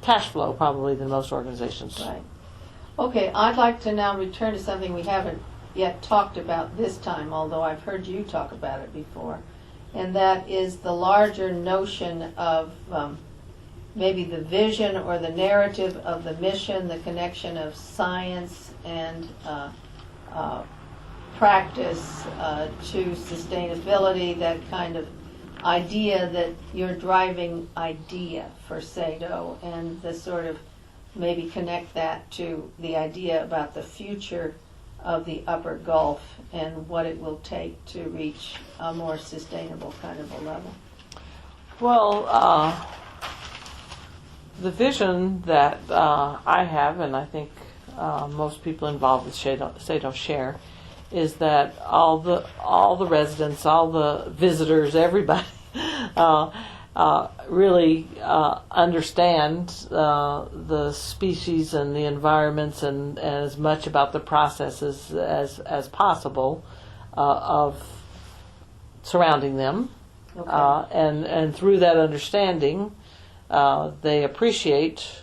cash flow probably than most organizations. Right. Okay, I'd like to now return to something we haven't yet talked about this time, although I've heard you talk about it before, and that is the larger notion of maybe the vision or the narrative of the mission, the connection of science and practice to sustainability, that kind of idea that you're driving idea for CEDO, and the sort of maybe connect that to the idea about the future of the upper Gulf and what it will take to reach a more sustainable kind of a level. Well, the vision that I have, and I think most people involved with CEDO share, is that all the residents, all the visitors, everybody really understand the species and the environments and as much about the processes as possible of surrounding them. Okay. And through that understanding, they appreciate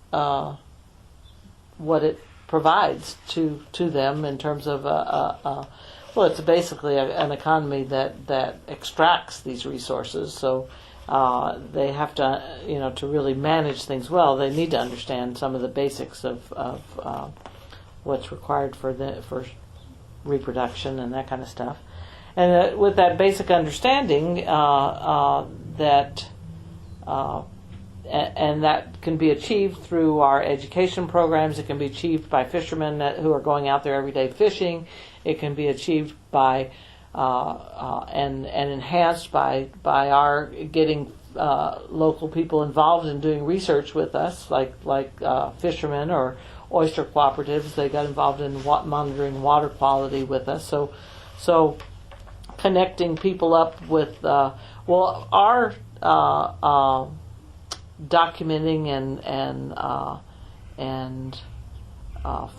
what it provides to them in terms of well, it's basically an economy that extracts these resources. So they have to, to really manage things well, they need to understand some of the basics of what's required for reproduction and that kind of stuff. And with that basic understanding, and that can be achieved through our education programs. It can be achieved by fishermen who are going out there every day fishing. It can be achieved by and enhanced by our getting local people involved in doing research with us, like fishermen or oyster cooperatives. They got involved in monitoring water quality with us. So connecting people up with our documenting and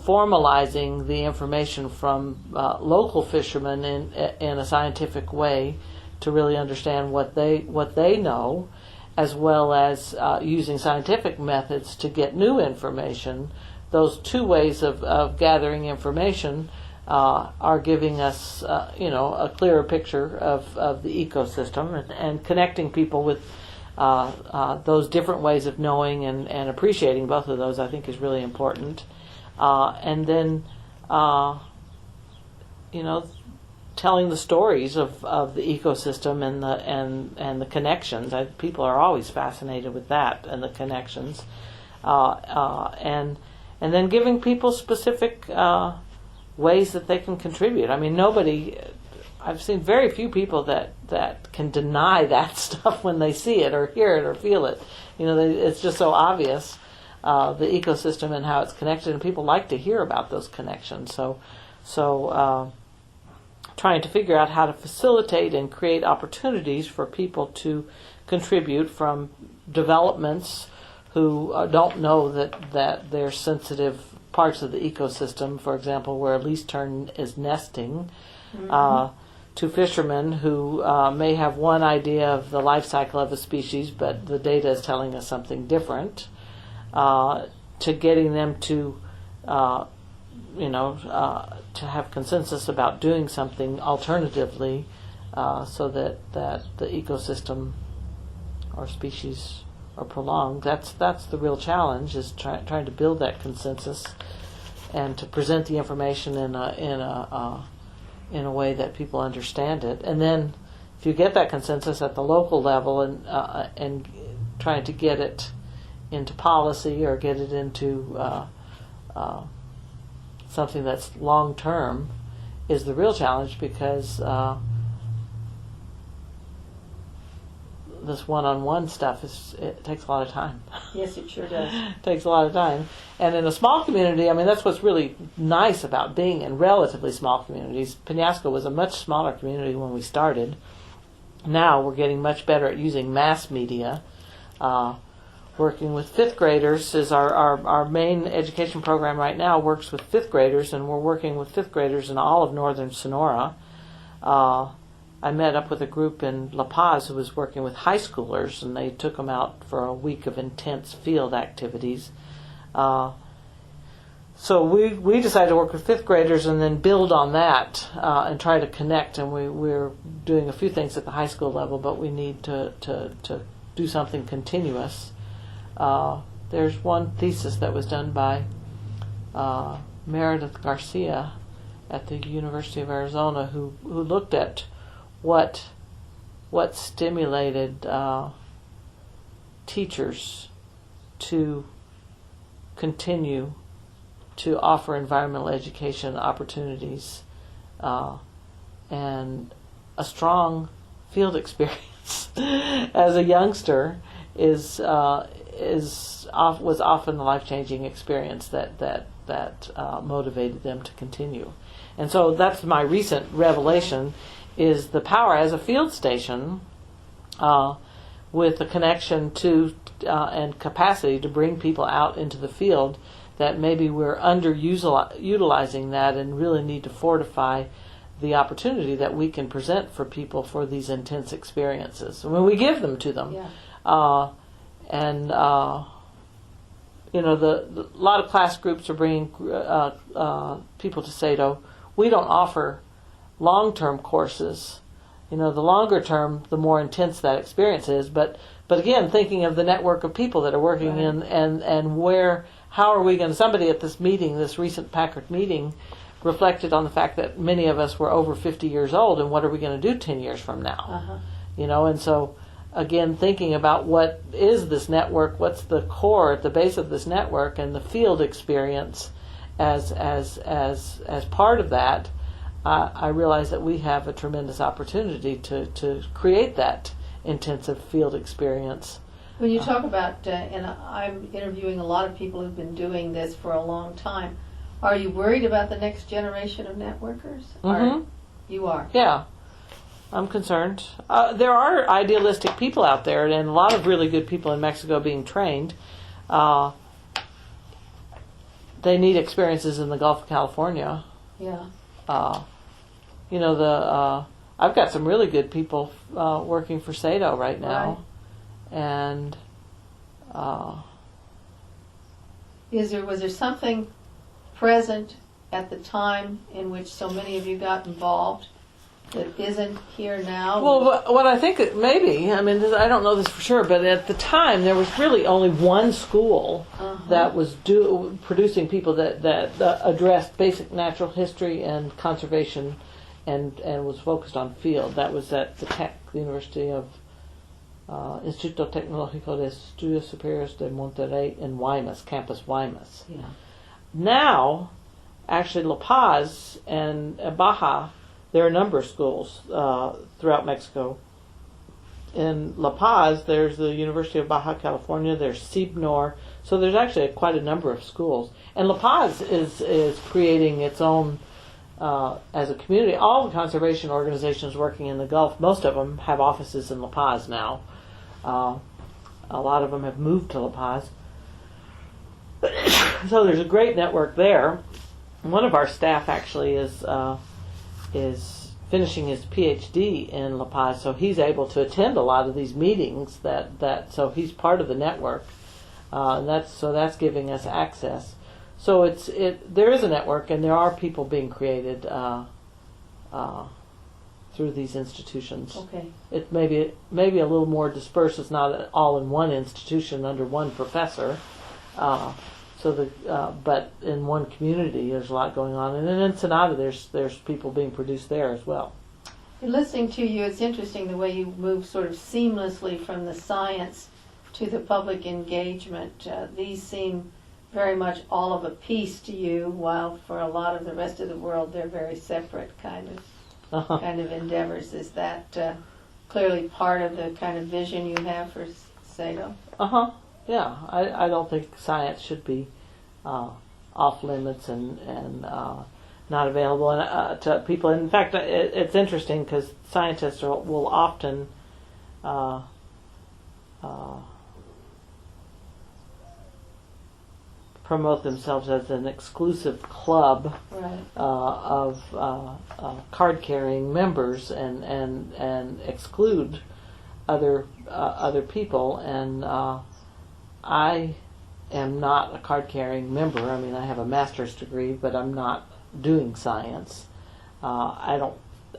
formalizing the information from local fishermen in a scientific way to really understand what they know, as well as using scientific methods to get new information. Those two ways of gathering information are giving us, a clearer picture of the ecosystem and connecting people with those different ways of knowing and appreciating both of those, I think, is really important. And then, telling the stories of the ecosystem and the connections. People are always fascinated with that and the connections, and then giving people specific ways that they can contribute. I mean, I've seen very few people that can deny that stuff when they see it or hear it or feel it. It's just so obvious, the ecosystem and how it's connected, and people like to hear about those connections. So trying to figure out how to facilitate and create opportunities for people to contribute from developments who don't know that they're sensitive parts of the ecosystem, for example, where a least tern is nesting, to fishermen who may have one idea of the life cycle of a species, but the data is telling us something different, to getting them to to have consensus about doing something alternatively, so that the ecosystem or species are prolonged. That's the real challenge, is trying to build that consensus and to present the information in a way that people understand it. And then, if you get that consensus at the local level and trying to get it into policy or get it into something that's long term, is the real challenge, because this one-on-one stuff it takes a lot of time. Yes, it sure does. It takes a lot of time. And in a small community, I mean, that's what's really nice about being in relatively small communities. Penasco was a much smaller community when we started. Now we're getting much better at using mass media. Working with fifth graders is our main education program right now. Works with fifth graders, and we're working with fifth graders in all of northern Sonora. I met up with a group in La Paz who was working with high schoolers, and they took them out for a week of intense field activities. So we decided to work with fifth graders and then build on that and try to connect. And we're doing a few things at the high school level, but we need to do something continuous. There's one thesis that was done by Meredith Garcia at the University of Arizona, who looked at what stimulated teachers to continue to offer environmental education opportunities, and a strong field experience as a youngster was often the life-changing experience that motivated them to continue. And so that's my recent revelation, is the power as a field station, with a connection to and capacity to bring people out into the field, that maybe we're underutilizing that and really need to fortify the opportunity that we can present for people for these intense experiences when we give them to them. Yeah. A lot of class groups are bringing people to CEDO. We don't offer long-term courses. The longer term, the more intense that experience is. But again, thinking of the network of people that are working in, and how are we going to? Somebody at this meeting, this recent Packard meeting, reflected on the fact that many of us were over 50 years old, and what are we going to do 10 years from now? And so, again, thinking about what is this network, what's the core at the base of this network, and the field experience as part of that, I realize that we have a tremendous opportunity to create that intensive field experience. When you talk about, and I'm interviewing a lot of people who've been doing this for a long time, are you worried about the next generation of networkers? Mm-hmm. You are? Yeah. I'm concerned. There are idealistic people out there, and a lot of really good people in Mexico being trained. They need experiences in the Gulf of California. Yeah. I've got some really good people working for CEDO right now, and was there something present at the time in which so many of you got involved that isn't here now? Well, what I think it maybe, I mean, I don't know this for sure, but at the time there was really only one school that was producing people that addressed basic natural history and conservation and was focused on field. That was at the University of Instituto Tecnológico de Estudios Superiores de Monterrey in Guaymas, Campus Guaymas. Yeah. Now, actually La Paz and Baja, there are a number of schools throughout Mexico. In La Paz, there's the University of Baja California, there's CEDO, so there's actually quite a number of schools. And La Paz is creating its own, as a community. All the conservation organizations working in the Gulf, most of them have offices in La Paz now. A lot of them have moved to La Paz. So there's a great network there. One of our staff actually is finishing his PhD in La Paz, so he's able to attend a lot of these meetings. So he's part of the network, and that's giving us access. So there is a network, and there are people being created through these institutions. Okay. It may be a little more dispersed. It's not all in one institution under one professor. But in one community, there's a lot going on, and in Ensenada, there's people being produced there as well. Listening to you, it's interesting the way you move sort of seamlessly from the science to the public engagement. These seem very much all of a piece to you, while for a lot of the rest of the world, they're very separate kind of endeavors. Is that clearly part of the kind of vision you have for CEDO? Yeah, I don't think science should be off limits and not available to people. In fact, it's interesting because scientists will often promote themselves as an exclusive club of card-carrying members and exclude other people. And I am not a card-carrying member. I mean, I have a master's degree, but I'm not doing science. I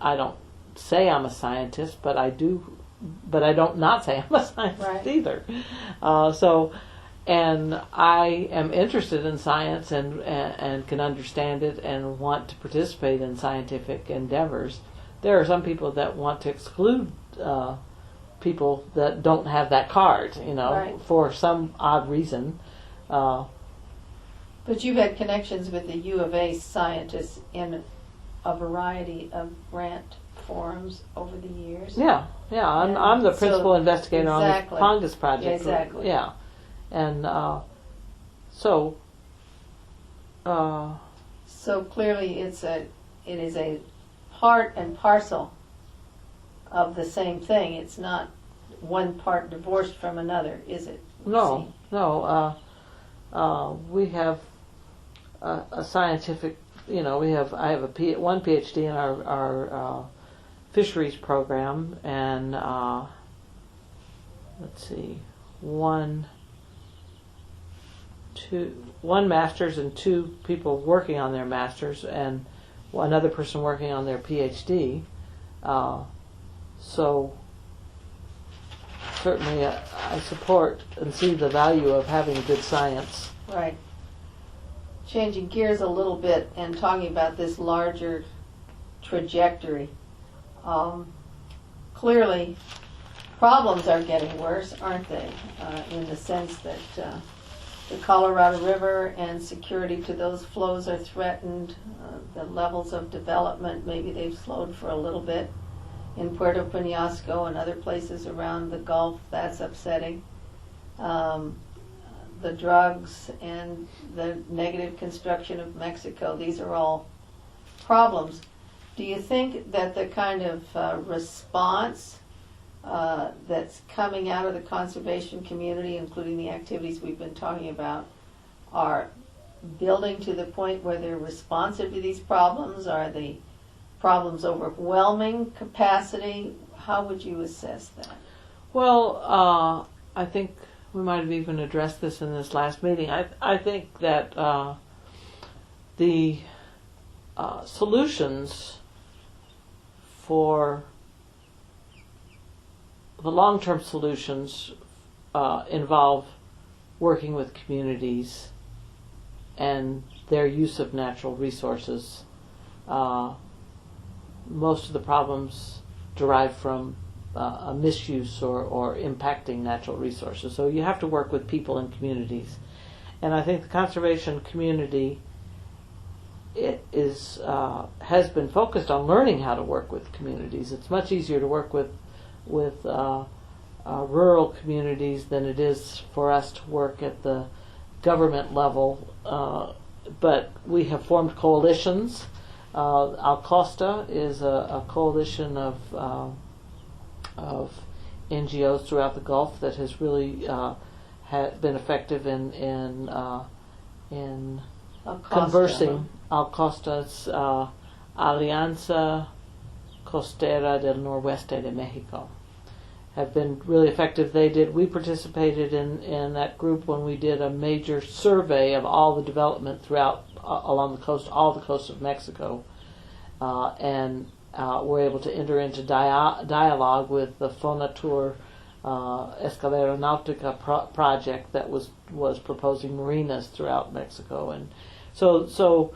don't say I'm a scientist, but I don't not say I'm a scientist either. And I am interested in science and can understand it and want to participate in scientific endeavors. There are some people that want to exclude people that don't have that card, for some odd reason. But you've had connections with the U of A scientists in a variety of grant forums over the years. Yeah. I'm the principal investigator on the Pongus project. Yeah, exactly. Yeah, and so clearly it is a part and parcel of the same thing. It's not one part divorced from another, is it? No. We have a scientific. I have one PhD in our fisheries program, and one master's and two people working on their masters, and another person working on their PhD. So certainly I support and see the value of having good science. Right. Changing gears a little bit and talking about this larger trajectory. Clearly, problems are getting worse, aren't they? In the sense that the Colorado River and security to those flows are threatened. The levels of development, maybe they've slowed for a little bit in Puerto Penasco and other places around the Gulf. That's upsetting. The drugs and the negative construction of Mexico, these are all problems. Do you think that the kind of response that's coming out of the conservation community, including the activities we've been talking about, are building to the point where they're responsive to these problems? Are the problems overwhelming capacity? How would you assess that? Well, I think we might have even addressed this in this last meeting. I think that the solutions for the long-term solutions involve working with communities and their use of natural resources. Most of the problems derive from a misuse or impacting natural resources. So you have to work with people and communities. And I think the conservation community has been focused on learning how to work with communities. It's much easier to work with rural communities than it is for us to work at the government level. But we have formed coalitions. Al Costa is a coalition of NGOs throughout the Gulf that has really been effective in conversing. Al Costa's Alianza Costera del Noroeste de Mexico have been really effective. We participated in that group when we did a major survey of all the development throughout along the coast, all the coast of Mexico, and were able to enter into dialogue with the Fonatur Escalera Nautica project that was proposing marinas throughout Mexico. And so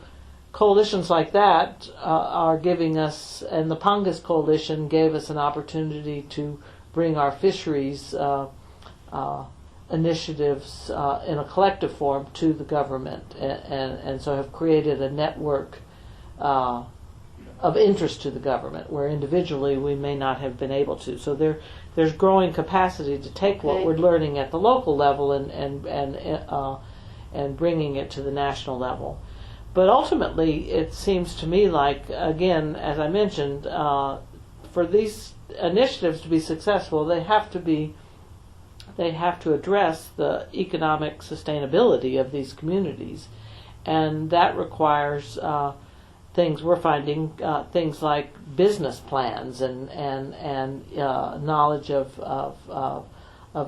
coalitions like that are giving us, and the Pangas Coalition gave us an opportunity to bring our fisheries initiatives in a collective form to the government, and so have created a network of interest to the government, where individually we may not have been able to. So there's growing capacity to take what we're learning at the local level and bringing it to the national level. But ultimately, it seems to me like, again, as I mentioned, for these initiatives to be successful, they have to address the economic sustainability of these communities, and that requires things we're finding, things like business plans and knowledge of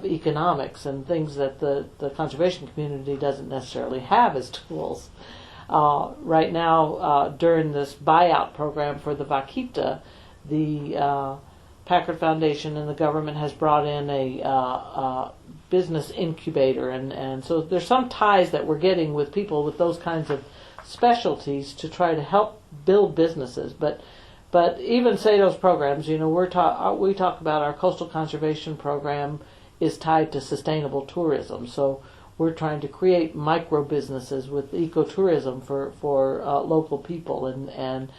economics and things that the conservation community doesn't necessarily have as tools. Right now, during this buyout program for the vaquita, the Packard Foundation and the government has brought in a business incubator, and so there's some ties that we're getting with people with those kinds of specialties to try to help build businesses. But even CEDOs programs, we talk about our coastal conservation program is tied to sustainable tourism. So we're trying to create micro businesses with ecotourism for local people, and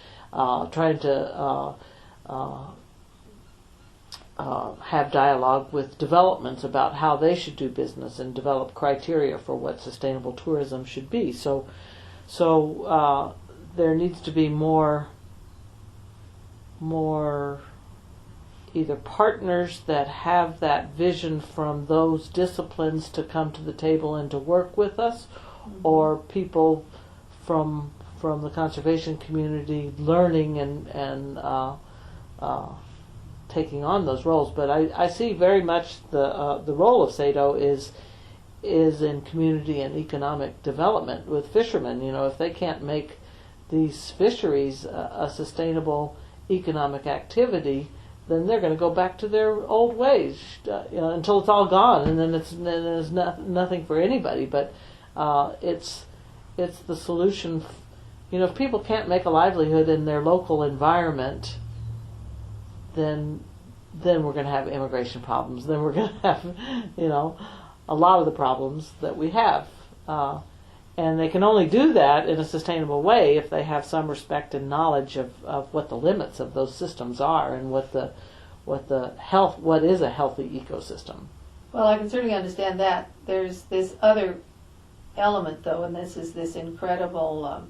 trying to have dialogue with developments about how they should do business and develop criteria for what sustainable tourism should be. So there needs to be more either partners that have that vision from those disciplines to come to the table and to work with us, or people from the conservation community learning and taking on those roles. But I see very much the role of CEDO is in community and economic development with fishermen. If they can't make these fisheries a sustainable economic activity, then they're going to go back to their old ways until it's all gone, and then there's nothing for anybody. But it's the solution. If people can't make a livelihood in their local environment, then we're going to have immigration problems. Then we're going to have a lot of the problems that we have. And they can only do that in a sustainable way if they have some respect and knowledge of what the limits of those systems are, and what is a healthy ecosystem. Well, I can certainly understand that. There's this other element, though, and this is this incredible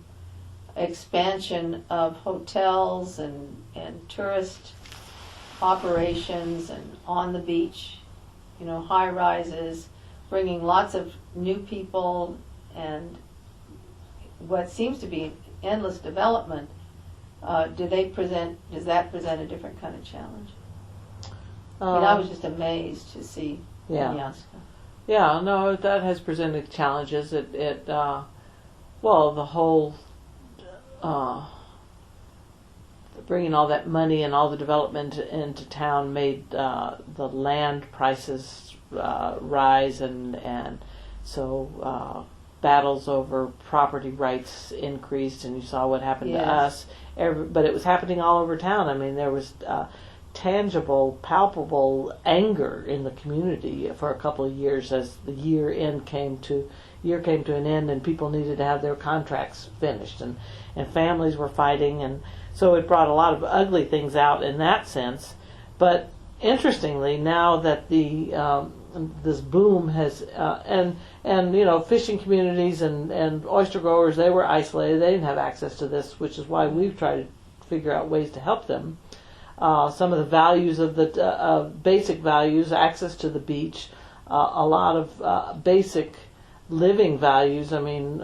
expansion of hotels and tourist operations and on the beach, high rises, bringing lots of new people and what seems to be endless development. Does that present a different kind of challenge? I was just amazed to see Penyaska. Yeah, no, that has presented challenges. The whole bringing all that money and all the development into town made the land prices rise, and so battles over property rights increased, and you saw what happened to us. But it was happening all over town. I mean, there was tangible, palpable anger in the community for a couple of years as the year came to an end, and people needed to have their contracts finished, and families were fighting, and so it brought a lot of ugly things out in that sense. But interestingly, now that this boom has and fishing communities and oyster growers, they were isolated. They didn't have access to this, which is why we've tried to figure out ways to help them. Some of the values of the basic values, access to the beach, a lot of basic living values. I mean,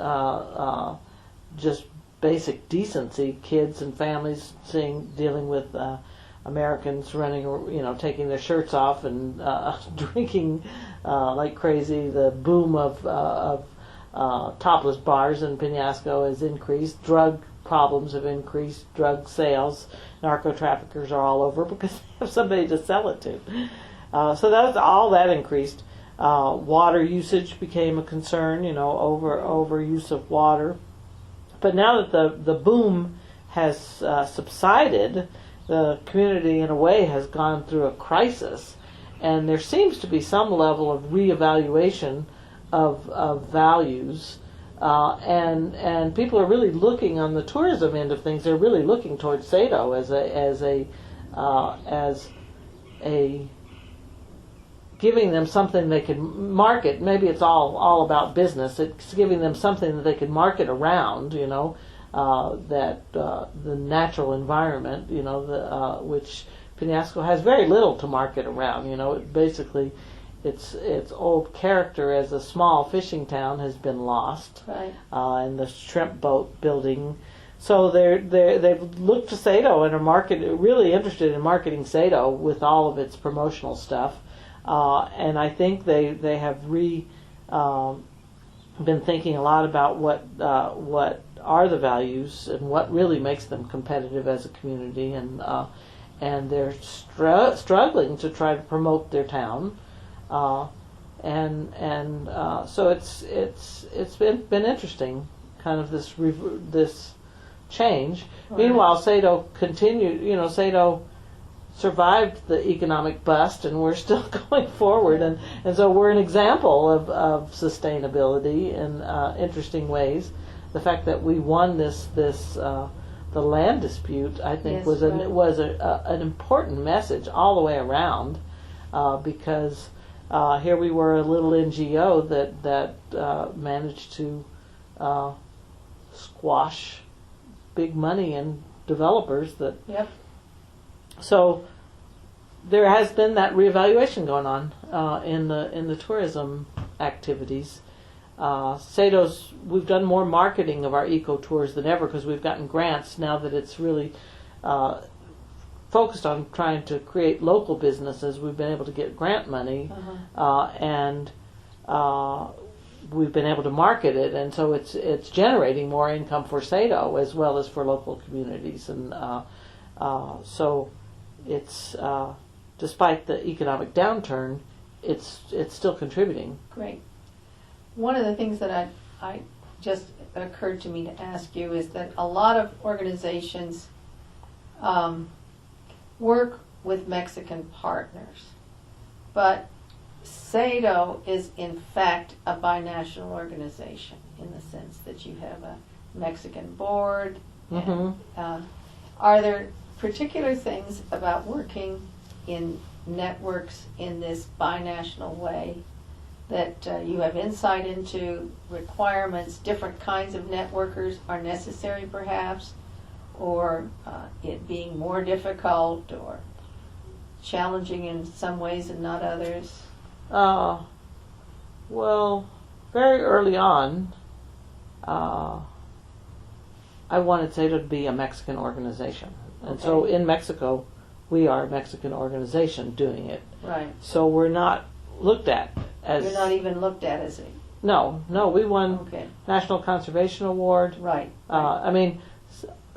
just basic decency. Kids and families dealing with Americans taking their shirts off and drinking like crazy. The boom of topless bars in Penasco has increased. Drug problems have increased. Drug sales, narco traffickers are all over because they have somebody to sell it to. So all that increased. Water usage became a concern. Over use of water. But now that the boom has subsided, the community in a way has gone through a crisis, and there seems to be some level of reevaluation of values, and people are really looking on the tourism end of things. They're really looking towards CEDO as a giving them something they can market. Maybe it's all about business. It's giving them something that they can market around, that the natural environment, which Penasco has very little to market around. Basically, its old character as a small fishing town has been lost, right? And the shrimp boat building. So they've looked to CEDO and are really interested in marketing CEDO with all of its promotional stuff. And I think they have been thinking a lot about what are the values and what really makes them competitive as a community, and they're struggling to try to promote their town, so it's been interesting, kind of this change. Right. Meanwhile, CEDO continued. CEDO survived the economic bust, and we're still going forward, and so we're an example of sustainability in interesting ways. The fact that we won the land dispute, I think, was an important message all the way around, because here we were, a little NGO that managed to squash big money and developers that. Yep. So there has been that reevaluation going on in the tourism activities. CEDO's, we've done more marketing of our eco tours than ever because we've gotten grants now that it's really focused on trying to create local businesses. We've been able to get grant money, and we've been able to market it, and so it's generating more income for CEDO as well as for local communities, and so it's despite the economic downturn, it's still contributing. Great. One of the things that I just occurred to me to ask you is that a lot of organizations work with Mexican partners, but CEDO is in fact a binational organization in the sense that you have a Mexican board. And, are there particular things about working in networks in this binational way that you have insight into, requirements, different kinds of networkers are necessary perhaps, or it being more difficult or challenging in some ways and not others? Well, very early on, I wanted CEDO to be a Mexican organization. And so in Mexico, we are a Mexican organization doing it. Right. So we're not looked at as... You're not even looked at as a... No, we won National Conservation Award. Right. I mean,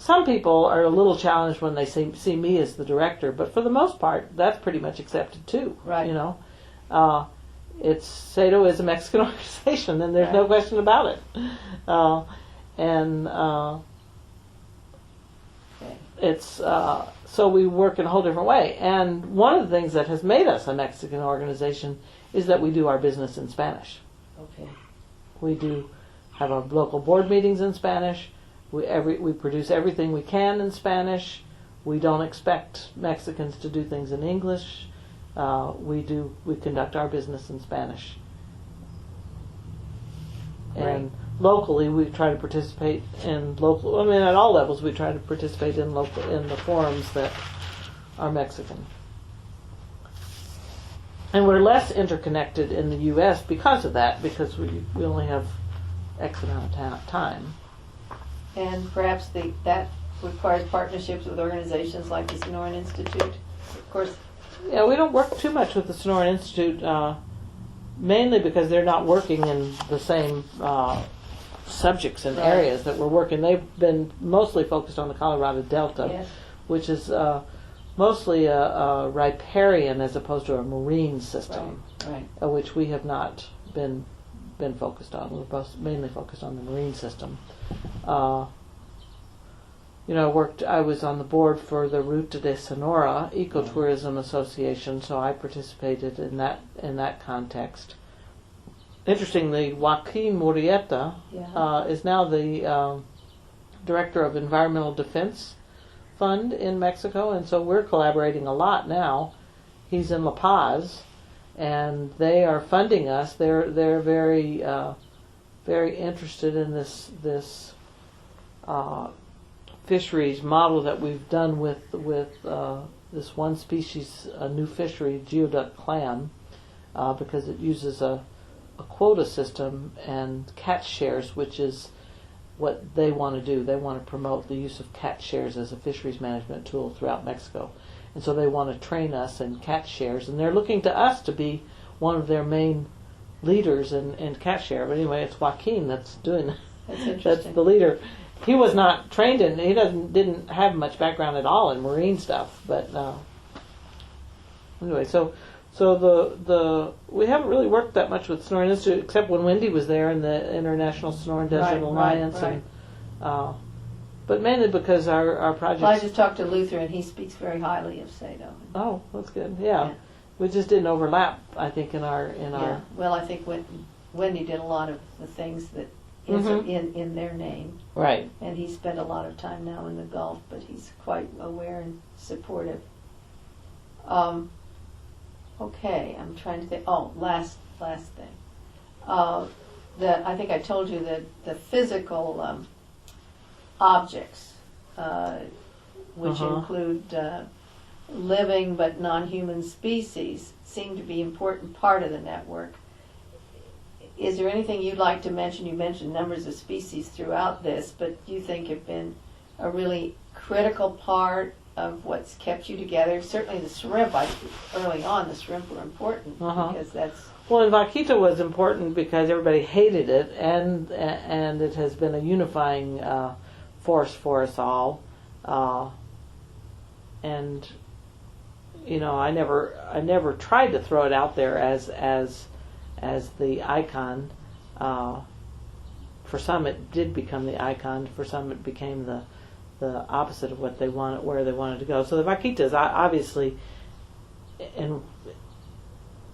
some people are a little challenged when they see me as the director, but for the most part, that's pretty much accepted too. Right. You know, CEDO is a Mexican organization, and there's no question about it. It's so we work in a whole different way. And one of the things that has made us a Mexican organization is that we do our business in Spanish. Okay. We do have our local board meetings in Spanish. We produce everything we can in Spanish. We don't expect Mexicans to do things in English. We conduct our business in Spanish. And locally, we try to participate in local. I mean, at all levels, we try to participate in the forums that are Mexican. And we're less interconnected in the U.S. because of that, because we only have X amount of time. And perhaps that requires partnerships with organizations like the Sonoran Institute. Of course. Yeah, we don't work too much with the Sonoran Institute, mainly because they're not working in the same subjects and areas that we're working. They've been mostly focused on the Colorado Delta, which is mostly a riparian as opposed to a marine system, which we have not been focused on. We're both mainly focused on the marine system. I was on the board for the Ruta de Sonora Ecotourism Association, so I participated in that context. Interestingly, Joaquin Murrieta is now the director of Environmental Defense Fund in Mexico, and so we're collaborating a lot now. He's in La Paz, and they are funding us. They're very very interested in this fisheries model that we've done with this one species, a new fishery, geoduck clam, because it uses a quota system and catch shares, which is what they want to do. They want to promote the use of catch shares as a fisheries management tool throughout Mexico. And so they want to train us in catch shares, and they're looking to us to be one of their main leaders in catch share. But anyway, it's Joaquin that's doing that's the leader. He was not trained in. He didn't have much background at all in marine stuff. But anyway, so we haven't really worked that much with Sonoran Institute, except when Wendy was there in the International Sonoran Desert Alliance, and but mainly because our project. Well, I just talked to Luther, and he speaks very highly of CEDO. Oh, that's good. Yeah. We just didn't overlap, I think, in our. Well, I think Wendy did a lot of the things that is in their name. Right. And he spent a lot of time now in the Gulf, but he's quite aware and supportive. Okay, I'm trying to think. Oh, last thing. I think I told you that the physical objects, which include living but non-human species, seem to be an important part of the network. Is there anything you'd like to mention? You mentioned numbers of species throughout this, but do you think have been a really critical part of what's kept you together? Certainly the shrimp. Early on, the shrimp were important because that's. Well, and vaquita was important because everybody hated it, and it has been a unifying force for us all. And I never tried to throw it out there as the icon. For some, it did become the icon. For some, it became the opposite of what they wanted, where they wanted to go. So the vaquitas, obviously, and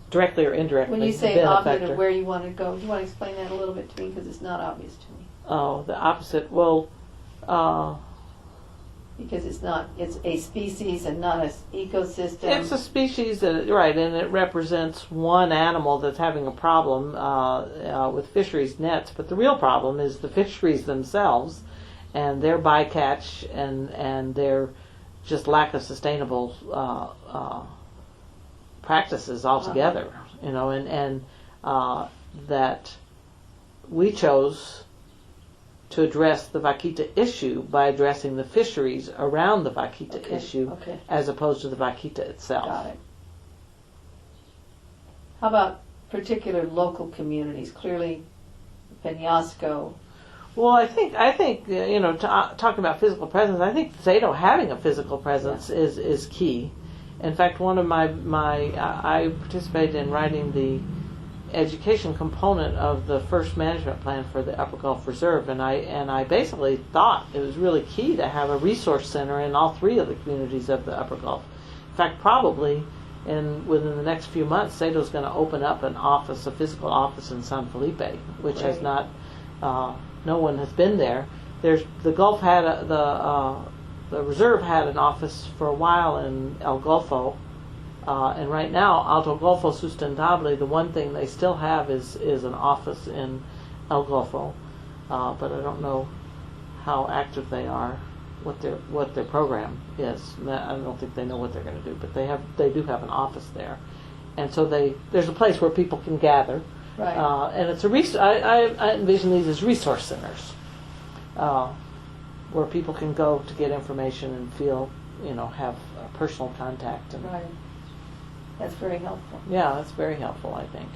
directly or indirectly, when you say opposite of where you want to go, do you want to explain that a little bit to me, because it's not obvious to me. Oh, the opposite. Well, because it's a species and not an ecosystem. It's a species, right, and it represents one animal that's having a problem with fisheries nets. But the real problem is the fisheries themselves and their bycatch and their just lack of sustainable practices altogether. And that we chose to address the vaquita issue by addressing the fisheries around the vaquita issue as opposed to the vaquita itself. Got it. How about particular local communities? Clearly, Penasco. Well, I think talking about physical presence, I think CEDO having a physical presence is key. In fact, one of I participated in writing the education component of the first management plan for the Upper Gulf Reserve, and I basically thought it was really key to have a resource center in all three of the communities of the Upper Gulf. In fact, probably within the next few months, CEDO is going to open up a physical office in San Felipe, which has not, no one has been there. The Gulf had the reserve had an office for a while in El Golfo, and right now Alto Golfo Sustentable, the one thing they still have is an office in El Golfo, but I don't know how active they are, what their program is. I don't think they know what they're going to do, but they do have an office there, and so there's a place where people can gather. Right. And it's I envision these as resource centers, where people can go to get information and feel, have a personal contact. And Right. That's very helpful. yeah, that's very helpful, I think.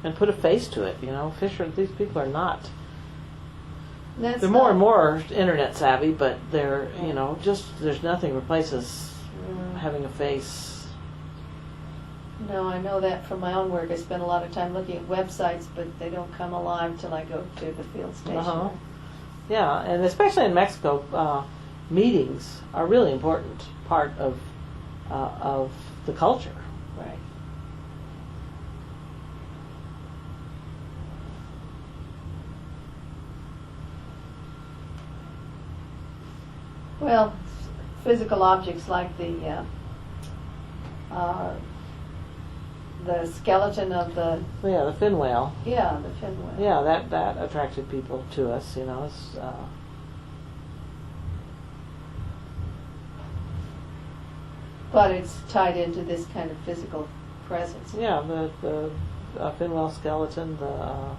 And put a face to it, these people are not. They're more and more internet savvy, but they're, there's nothing replaces having a face. No, I know that from my own work. I spend a lot of time looking at websites, but they don't come alive till I go to the field station. Uh-huh. Yeah, and especially in Mexico, meetings are a really important part of the culture. Right. Well, physical objects like the skeleton of the The fin whale. the fin whale. Yeah, that attracted people to us. It's, But it's tied into this kind of physical presence. yeah, the fin whale skeleton, the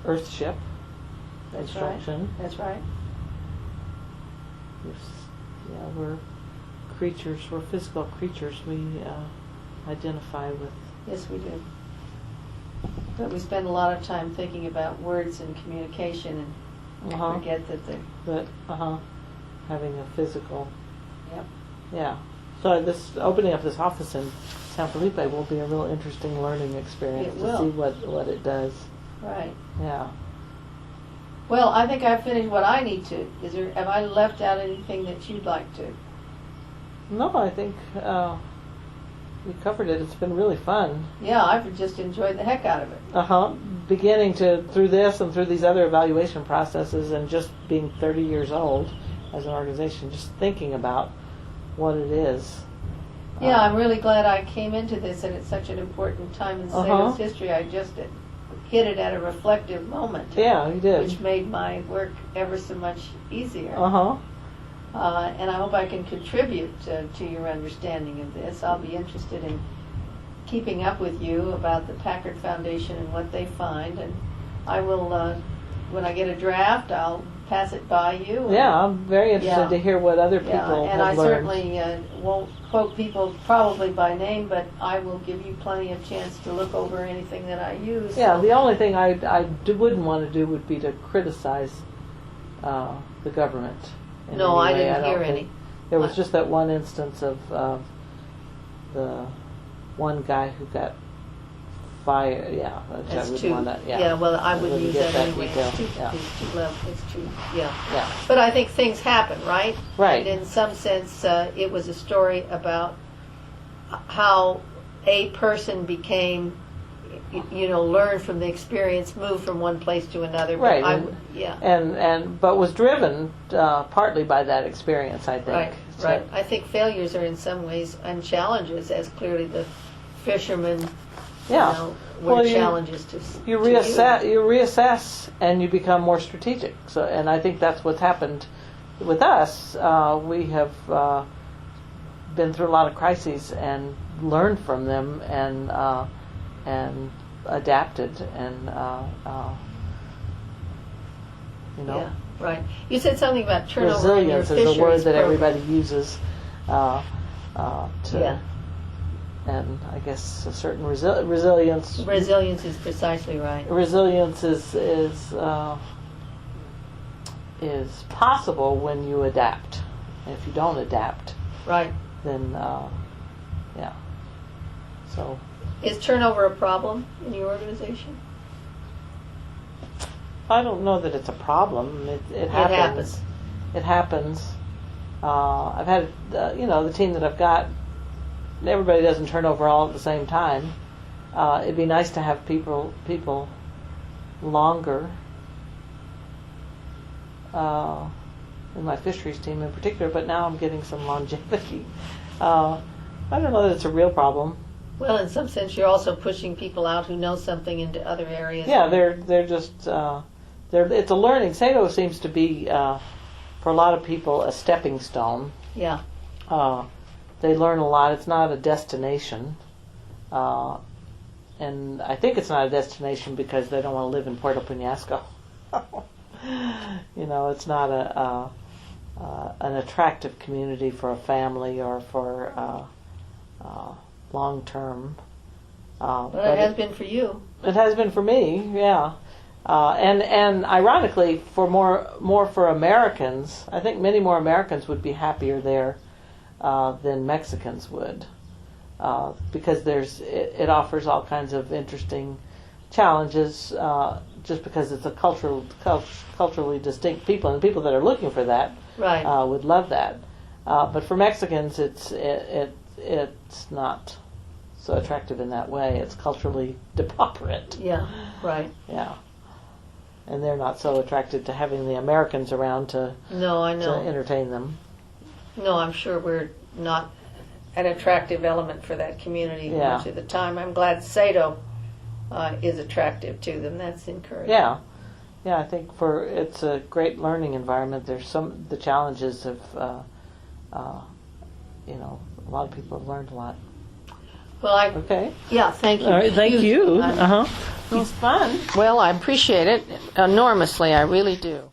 Earth ship That's construction. right. That's right. Yeah, we're creatures. We're physical creatures. We identify with. Yes, we do. But we spend a lot of time thinking about words and communication, and forget that they're. But having a physical. Yep. Yeah. So this opening up this office in San Felipe will be a real interesting learning experience It to will. see what it does. Right. Yeah. Well, I think I've finished what I need to. Have I left out anything that you'd like to? No, I think we covered it. It's been really fun. Yeah, I've just enjoyed the heck out of it. Beginning through this and through these other evaluation processes, and just being 30 years old as an organization, just thinking about what it is. Yeah, I'm really glad I came into this, and it's such an important time in CEDO's history. I just hit it at a reflective moment. Yeah, you did. Which made my work ever so much easier. And I hope I can contribute to your understanding of this. I'll be interested in keeping up with you about the Packard Foundation and what they find, and I will, when I get a draft, I'll pass it by you. Yeah, I'm very interested to hear what other people and have I learned. certainly won't quote people probably by name, but I will give you plenty of chance to look over anything that I use. Yeah, the only thing I wouldn't want to do would be to criticize the government. in No, I any way. didn't don't hear think- any. There was just that one instance of the one guy who got fired. Yeah, which I That's wouldn't too. want to. Yeah, well, I wouldn't wouldn't use get that anyway. detail. It's too, Yeah. it's too low. It's too. Yeah. Yeah. But I think things happen, right? Right. And in some sense, it was a story about how a person became, learned from the experience, moved from one place to another. But Right. But was driven partly by that experience, I think. Right. So- Right. I think failures are in some ways and challenges, as clearly the fishermen. Yeah. Were Well, challenges to. You to reassess and you become more strategic. So, and I think that's what's happened with us. We have been through a lot of crises and learned from them and adapted and Yeah. Right. You said something about turnover in your resilience is fisheries a word that program. everybody uses to. Yeah. and I guess a certain resilience. Resilience is precisely right. Resilience is possible when you adapt. If you don't adapt, Right. then yeah. So Is turnover a problem in your organization? I don't know that it's a problem. It happens. It happens. I've had the team that I've got. Everybody doesn't turn over all at the same time. It'd be nice to have people longer. In my fisheries team in particular, but now I'm getting some longevity. I don't know that it's a real problem. Well, in some sense, you're also pushing people out who know something into other areas. Yeah, they're just it's a learning. CEDO seems to be for a lot of people a stepping stone. Yeah. They learn a lot. It's not a destination, and I think it's not a destination because they don't want to live in Puerto Penasco. It's not an attractive community for a family or for long term. Well, it has been for you. It has been for me, yeah. And ironically, more for Americans, I think many more Americans would be happier there than Mexicans would, because it offers all kinds of interesting challenges. Just because it's a culturally distinct people, and people that are looking for that Right. Would love that. But for Mexicans, it's not so attractive in that way. It's culturally depauperate. Yeah. Right. Yeah, and they're not so attracted to having the Americans around to No, I to know. entertain them. No, I'm sure we're not an attractive element for that community Yeah. much of the time. I'm glad CEDO is attractive to them. That's encouraging. Yeah, I think it's a great learning environment. There's the challenges of, a lot of people have learned a lot. Well, Okay. yeah, thank you. All right, thank you. I'm- It was fun. Well, I appreciate it enormously. I really do.